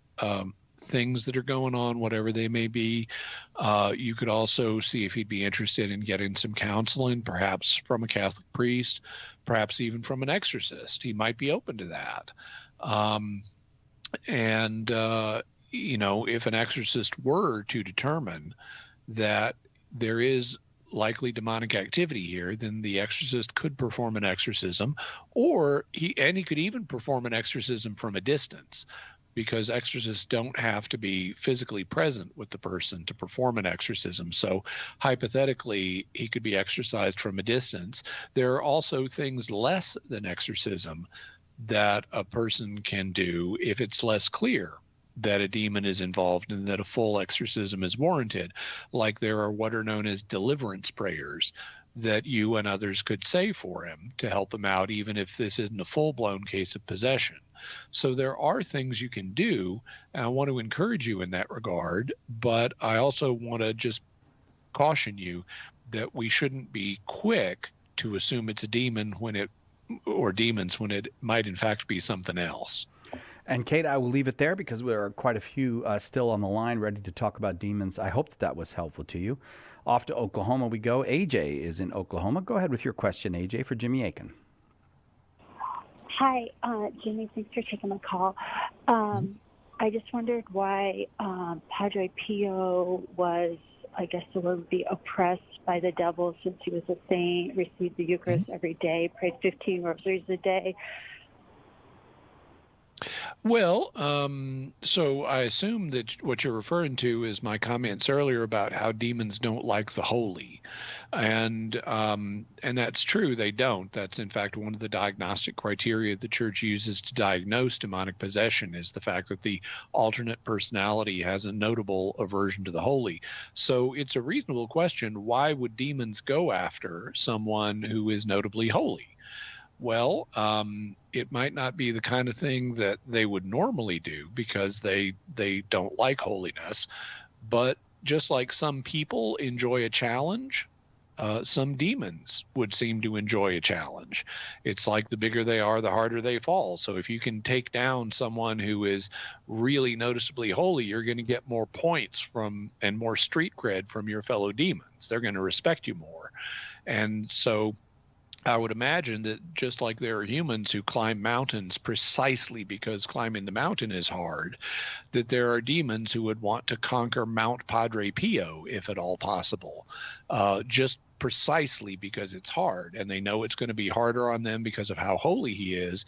things that are going on, whatever they may be. You could also see if he'd be interested in getting some counseling, perhaps from a Catholic priest, perhaps even from an exorcist. He might be open to that. If an exorcist were to determine that there is likely demonic activity here, then the exorcist could perform an exorcism, or he could even perform an exorcism from a distance, because exorcists don't have to be physically present with the person to perform an exorcism. So hypothetically, he could be exorcised from a distance. There are also things less than exorcism that a person can do if it's less clear that a demon is involved and that a full exorcism is warranted. Like there are what are known as deliverance prayers that you and others could say for him to help him out, even if this isn't a full-blown case of possession. So there are things you can do, and I want to encourage you in that regard, but I also want to just caution you that we shouldn't be quick to assume it's a demon or demons when it might in fact be something else. And Kate, I will leave it there because there are quite a few still on the line ready to talk about demons. I hope that was helpful to you. Off to Oklahoma we go. AJ is in Oklahoma. Go ahead with your question, AJ, for Jimmy Akin. Hi, Jimmy. Thanks for taking my call. I just wondered why Padre Pio was, I guess the word would be, oppressed by the devil, since he was a saint, received the Eucharist every day, prayed 15 rosaries a day. Well, so I assume that what you're referring to is my comments earlier about how demons don't like the holy. And that's true, they don't. That's in fact one of the diagnostic criteria the church uses to diagnose demonic possession, is the fact that the alternate personality has a notable aversion to the holy. So it's a reasonable question, why would demons go after someone who is notably holy? Well, it might not be the kind of thing that they would normally do because they don't like holiness. But just like some people enjoy a challenge, some demons would seem to enjoy a challenge. It's like the bigger they are, the harder they fall. So if you can take down someone who is really noticeably holy, you're going to get more points and more street cred from your fellow demons. They're going to respect you more. And so I would imagine that just like there are humans who climb mountains precisely because climbing the mountain is hard, that there are demons who would want to conquer Mount Padre Pio, if at all possible, just precisely because it's hard, and they know it's going to be harder on them because of how holy he is.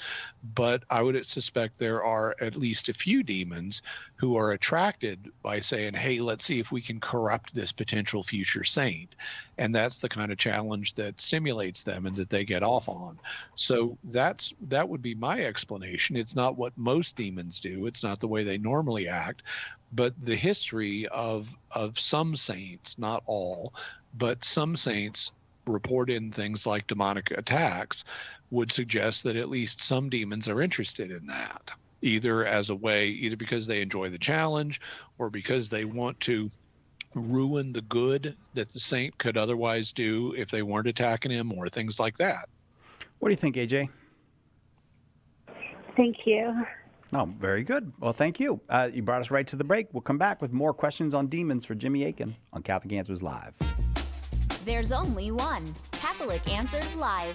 But I would suspect there are at least a few demons who are attracted by saying, hey, let's see if we can corrupt this potential future saint. And that's the kind of challenge that stimulates them and that they get off on. So that would be my explanation. It's not what most demons do. It's not the way they normally act. But the history of some saints, not all, but some saints report in things like demonic attacks, would suggest that at least some demons are interested in that, either because they enjoy the challenge or because they want to ruin the good that the saint could otherwise do if they weren't attacking him, or things like that. What do you think, AJ? Thank you. Oh, very good. Well, thank you. You brought us right to the break. We'll come back with more questions on demons for Jimmy Akin on Catholic Answers Live. There's only one Catholic Answers Live.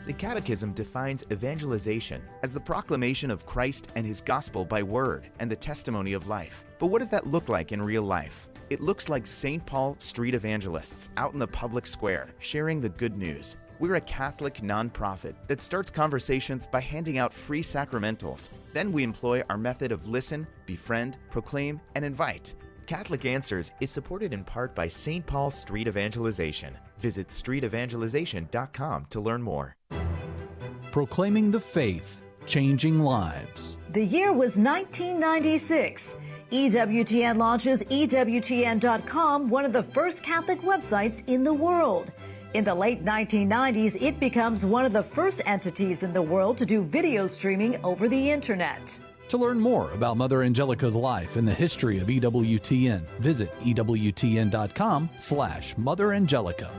The Catechism defines evangelization as the proclamation of Christ and his gospel by word and the testimony of life. But what does that look like in real life? It looks like St. Paul street evangelists out in the public square sharing the good news. We're a Catholic nonprofit that starts conversations by handing out free sacramentals. Then we employ our method of listen, befriend, proclaim, and invite. Catholic Answers is supported in part by St. Paul Street Evangelization. Visit streetevangelization.com to learn more. Proclaiming the faith, changing lives. The year was 1996. EWTN launches EWTN.com, one of the first Catholic websites in the world. In the late 1990s, it becomes one of the first entities in the world to do video streaming over the internet. To learn more about Mother Angelica's life and the history of EWTN, visit EWTN.com/Mother Angelica.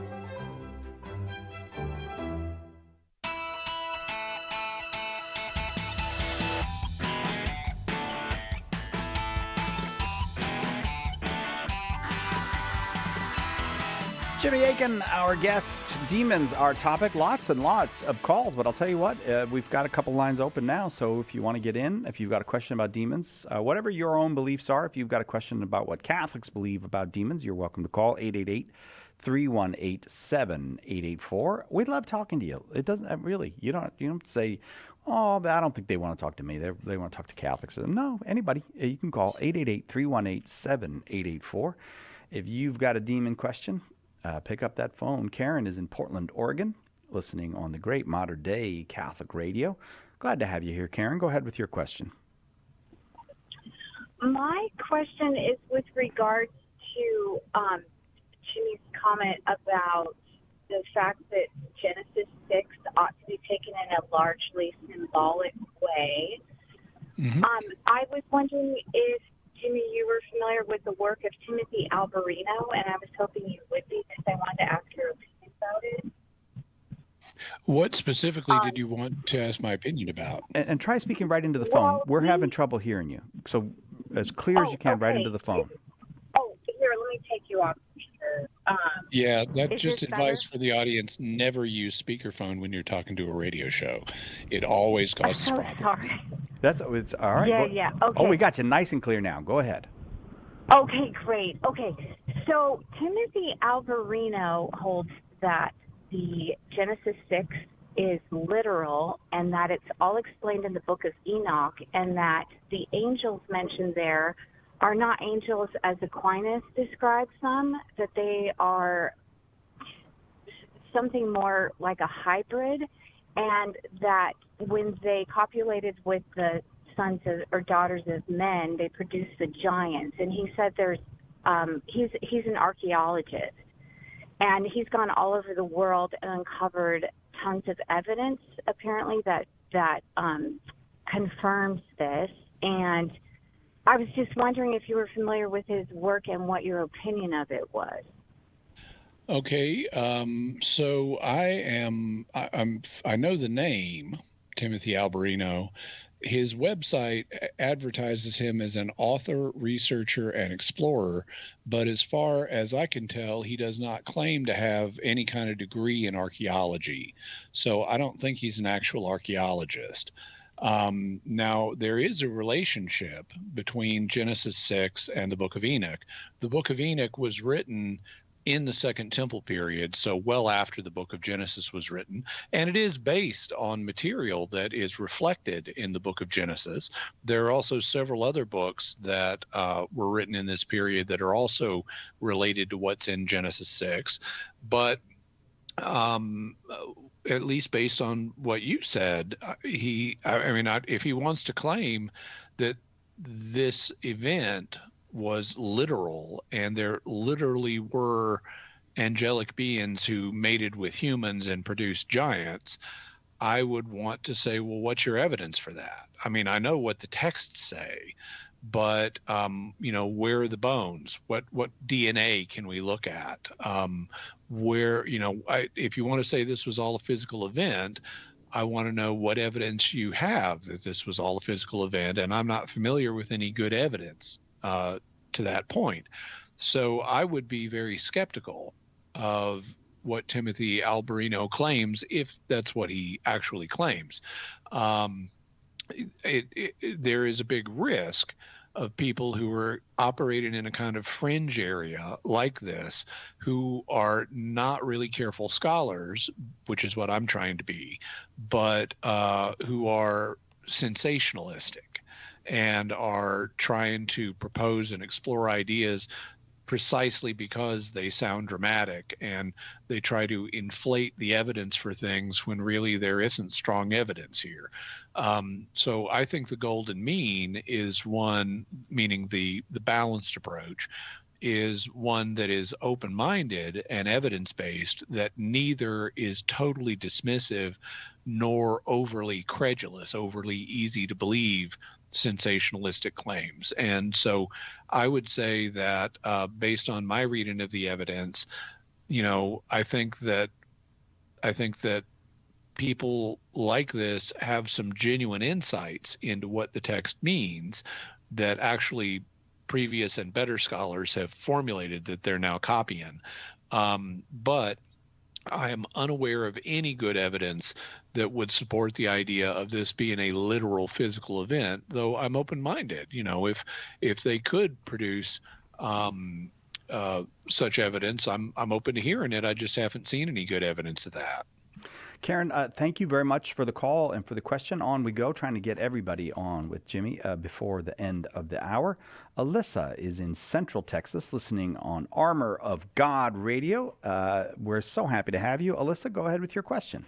Jimmy Akin, our guest. Demons, our topic. Lots and lots of calls, but I'll tell you what, we've got a couple lines open now, so if you want to get in, if you've got a question about demons, whatever your own beliefs are, if you've got a question about what Catholics believe about demons, you're welcome to call 888-318-7884. We'd love talking to you. It doesn't really, you don't say, oh, but I don't think they want to talk to me. They want to talk to Catholics. No, anybody. You can call 888-318-7884. If you've got a demon question, pick up that phone. Karen is in Portland, Oregon, listening on the great modern day Catholic radio. Glad to have you here, Karen. Go ahead with your question. My question is with regards to Jimmy's comment about the fact that Genesis 6 ought to be taken in a largely symbolic way. Mm-hmm. I was wondering if, Jimmy, you were familiar with the work of Timothy Alberino, and I was hoping you would be because I wanted to ask your opinion about it. What specifically did you want to ask my opinion about? And try speaking right into the phone. We're having trouble hearing you. So as clear as you can, right into the phone. Oh, here, let me take you off speaker. Yeah, that's Is just this advice better? for the audience. Never use speakerphone when you're talking to a radio show. It always causes I'm so problems. sorry. It's all right. Yeah. Oh, Okay. we got you nice and clear now. Go ahead. Okay, great. Okay, so Timothy Alberino holds that the Genesis 6 is literal and that it's all explained in the book of Enoch, and that the angels mentioned there are not angels as Aquinas describes them, that they are something more like a hybrid, and that when they copulated with the sons of, or daughters of men, they produced the giants. And he said there's he's an archaeologist, and he's gone all over the world and uncovered tons of evidence apparently that confirms this. And I was just wondering if you were familiar with his work and what your opinion of it was. Okay, so I know the name Timothy Alberino. His website advertises him as an author, researcher, and explorer, but as far as I can tell, he does not claim to have any kind of degree in archaeology. So I don't think he's an actual archaeologist. Now, there is a relationship between Genesis 6 and the Book of Enoch. The Book of Enoch was written in the Second Temple period, so well after the book of Genesis was written, and it is based on material that is reflected in the book of Genesis. There are also several other books that were written in this period that are also related to what's in Genesis 6, but at least based on what you said, if he wants to claim that this event was literal and there literally were angelic beings who mated with humans and produced giants, I would want to say, well, what's your evidence for that? I mean, I know what the texts say, but where are the bones? What DNA can we look at? If you want to say this was all a physical event, I want to know what evidence you have that this was all a physical event, and I'm not familiar with any good evidence to that point. So I would be very skeptical of what Timothy Alberino claims, if that's what he actually claims. There is a big risk of people who are operating in a kind of fringe area like this, who are not really careful scholars, which is what I'm trying to be, but who are sensationalistic and are trying to propose and explore ideas precisely because they sound dramatic, and they try to inflate the evidence for things when really there isn't strong evidence here. So I think the golden mean is one, meaning the balanced approach, is one that is open-minded and evidence-based, that neither is totally dismissive nor overly credulous, overly easy to believe sensationalistic claims. And so I would say that based on my reading of the evidence, I think that people like this have some genuine insights into what the text means that actually previous and better scholars have formulated that they're now copying. But I am unaware of any good evidence that would support the idea of this being a literal physical event, though I'm open-minded. If they could produce such evidence, I'm open to hearing it. I just haven't seen any good evidence of that. Karen, thank you very much for the call and for the question. On we go, trying to get everybody on with Jimmy before the end of the hour. Alyssa is in Central Texas, listening on Armor of God Radio. We're so happy to have you. Alyssa, go ahead with your question.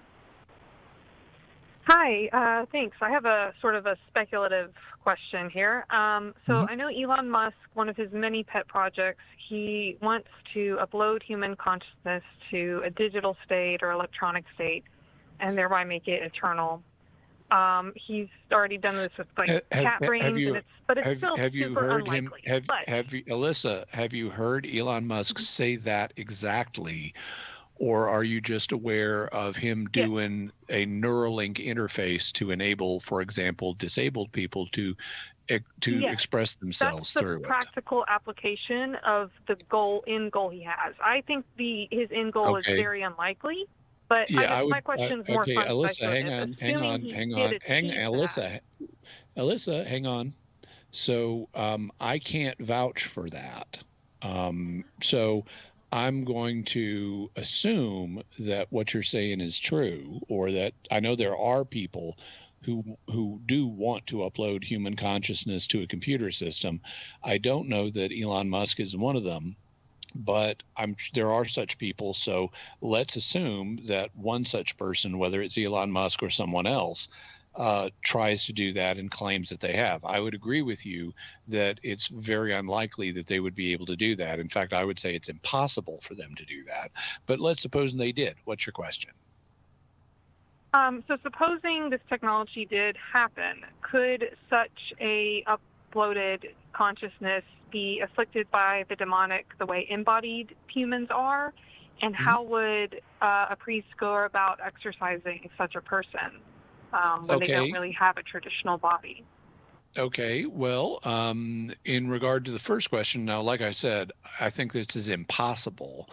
Hi, thanks. I have a sort of a speculative question here. I know Elon Musk, one of his many pet projects, he wants to upload human consciousness to a digital state or electronic state and thereby make it eternal. He's already done this with cat brains, but it's still super unlikely. Alyssa, have you heard Elon Musk say that exactly? Or are you just aware of him doing a Neuralink interface to enable, for example, disabled people to express themselves through it? That's the practical application of the goal he has. I think his end goal is very unlikely. But my question is more fun. Alyssa, Alyssa, hang on. So I can't vouch for that. So I'm going to assume that what you're saying is true, or that I know there are people who do want to upload human consciousness to a computer system. I don't know that Elon Musk is one of them, but there are such people. So let's assume that one such person, whether it's Elon Musk or someone else, tries to do that and claims that they have. I would agree with you that it's very unlikely that they would be able to do that. In fact, I would say it's impossible for them to do that. But let's suppose they did. What's your question? So supposing this technology did happen, could such a uploaded consciousness be afflicted by the demonic the way embodied humans are? And how would a priest go about exorcising such a person when they don't really have a traditional body? Okay, well, in regard to the first question, now, like I said, I think this is impossible.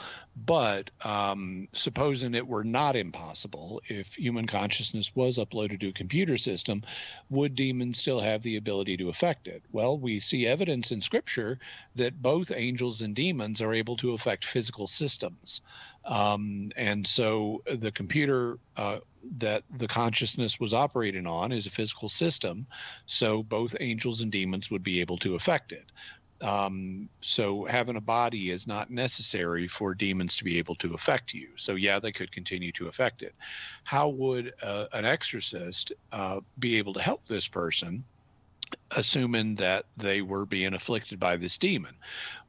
But supposing it were not impossible, if human consciousness was uploaded to a computer system, would demons still have the ability to affect it? Well, we see evidence in Scripture that both angels and demons are able to affect physical systems. And so the computer that the consciousness was operating on is a physical system, so both angels and demons would be able to affect it. So having a body is not necessary for demons to be able to affect you. So yeah, they could continue to affect it. How would an exorcist be able to help this person, assuming that they were being afflicted by this demon?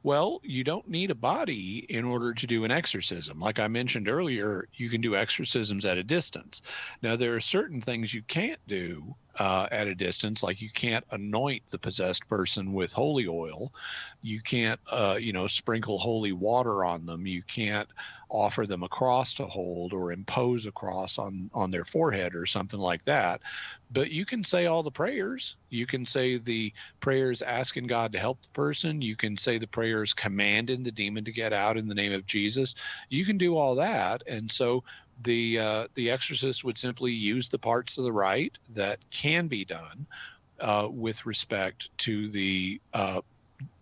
Well, you don't need a body in order to do an exorcism. Like I mentioned earlier, you can do exorcisms at a distance. Now, there are certain things you can't do at a distance, like you can't anoint the possessed person with holy oil. You can't, sprinkle holy water on them. You can't offer them a cross to hold or impose a cross on their forehead or something like that. But you can say all the prayers. You can say the prayers asking God to help the person. You can say the prayers commanding the demon to get out in the name of Jesus. You can do all that. And so the exorcist would simply use the parts of the rite that can be done with respect to the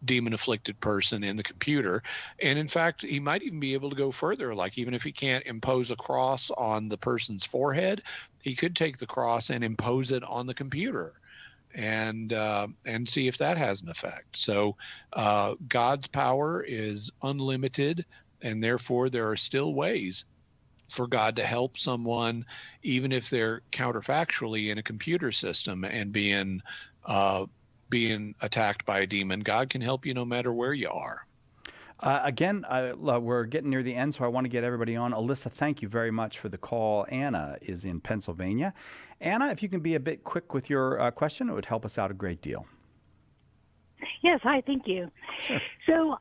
demon-afflicted person in the computer. And in fact, he might even be able to go further. Like, even if he can't impose a cross on the person's forehead, he could take the cross and impose it on the computer and see if that has an effect. So God's power is unlimited, and therefore there are still ways for God to help someone, even if they're counterfactually in a computer system and being attacked by a demon. God can help you no matter where you are. Again, we're getting near the end, so I want to get everybody on. Alyssa, thank you very much for the call. Anna is in Pennsylvania. Anna, if you can be a bit quick with your question, it would help us out a great deal. Yes, hi, thank you. Sure. So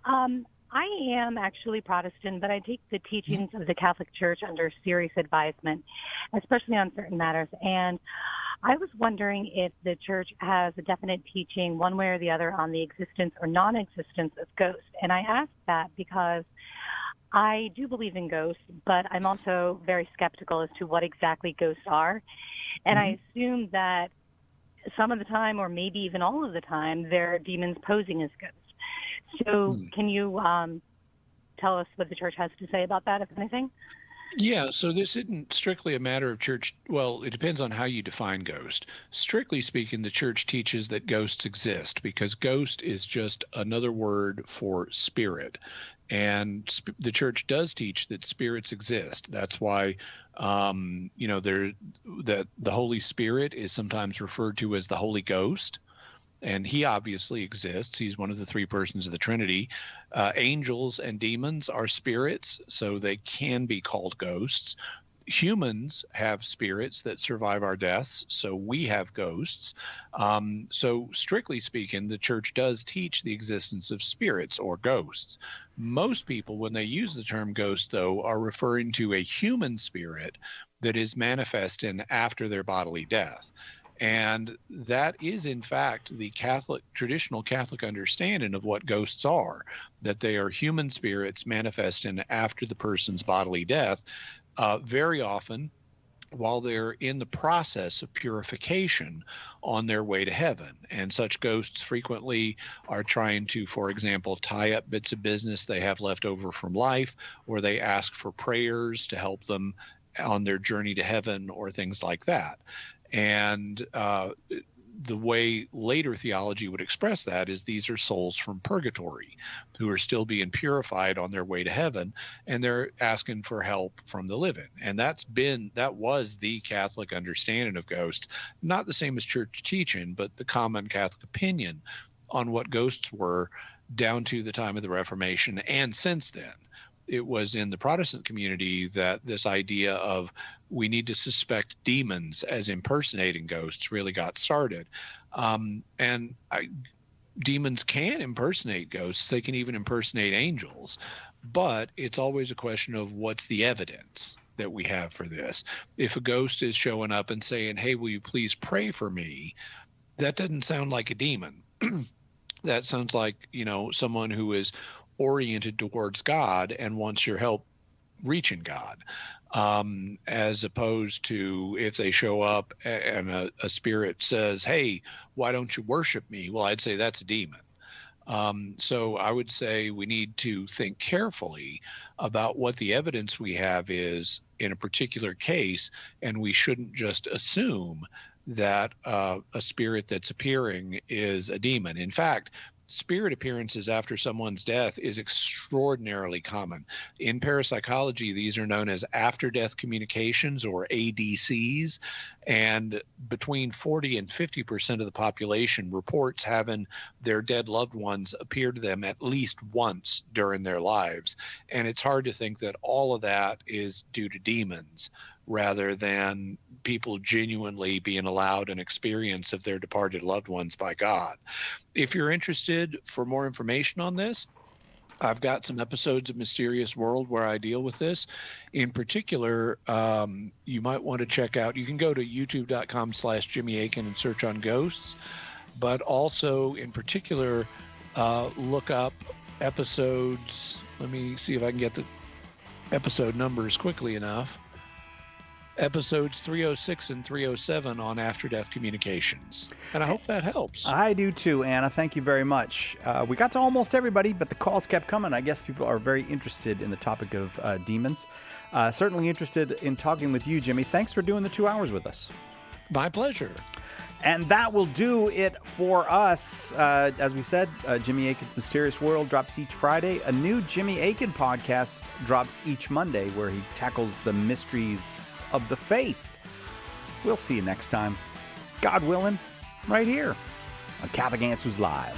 I am actually Protestant, but I take the teachings of the Catholic Church under serious advisement, especially on certain matters. And I was wondering if the Church has a definite teaching one way or the other on the existence or non-existence of ghosts. And I ask that because I do believe in ghosts, but I'm also very skeptical as to what exactly ghosts are. And I assume that some of the time, or maybe even all of the time, they're demons posing as ghosts. So can you tell us what the Church has to say about that, if anything? Yeah, so this isn't strictly a matter of church. Well, it depends on how you define ghost. Strictly speaking, the Church teaches that ghosts exist, because ghost is just another word for spirit. And the Church does teach that spirits exist. That's why, that the Holy Spirit is sometimes referred to as the Holy Ghost. And he obviously exists. He's one of the three persons of the Trinity. Angels and demons are spirits, so they can be called ghosts. Humans have spirits that survive our deaths, so we have ghosts. So strictly speaking, the Church does teach the existence of spirits or ghosts. Most people, when they use the term ghost, though, are referring to a human spirit that is manifesting after their bodily death. And that is, in fact, the traditional Catholic understanding of what ghosts are, that they are human spirits manifesting after the person's bodily death, very often while they're in the process of purification on their way to heaven. And such ghosts frequently are trying to, for example, tie up bits of business they have left over from life, or they ask for prayers to help them on their journey to heaven, or things like that. And the way later theology would express that is these are souls from purgatory who are still being purified on their way to heaven, and they're asking for help from the living. And that was the Catholic understanding of ghosts, not the same as church teaching, but the common Catholic opinion on what ghosts were down to the time of the Reformation and since then. It was in the Protestant community that this idea of we need to suspect demons as impersonating ghosts really got started. Demons can impersonate ghosts. They can even impersonate angels. But it's always a question of what's the evidence that we have for this. If a ghost is showing up and saying, hey, will you please pray for me? That doesn't sound like a demon. That sounds like, someone who is oriented towards God and wants your help reaching God, as opposed to if they show up and a spirit says, hey, why don't you worship me? Well, I'd say that's a demon. So I would say we need to think carefully about what the evidence we have is in a particular case, and we shouldn't just assume that a spirit that's appearing is a demon. In fact, spirit appearances after someone's death is extraordinarily common. In parapsychology, these are known as after-death communications, or ADCs, and between 40 and 50% of the population reports having their dead loved ones appear to them at least once during their lives. And it's hard to think that all of that is due to demons, rather than people genuinely being allowed an experience of their departed loved ones by God. If you're interested for more information on this, I've got some episodes of Mysterious World where I deal with this. In particular, you might want to check out, you can go to youtube.com/Jimmy Akin and search on ghosts, but also in particular, look up episodes. Let me see if I can get the episode numbers quickly enough. episodes 306 and 307 on After Death Communications. And I hope that helps. I do too, Anna. Thank you very much. We got to almost everybody, but the calls kept coming. I guess people are very interested in the topic of demons. Certainly interested in talking with you, Jimmy. Thanks for doing the 2 hours with us. My pleasure. And that will do it for us. As we said, Jimmy Akin's Mysterious World drops each Friday. A new Jimmy Akin podcast drops each Monday, where he tackles the mysteries of the faith. We'll see you next time, God willing, right here on Catholic Answers Live.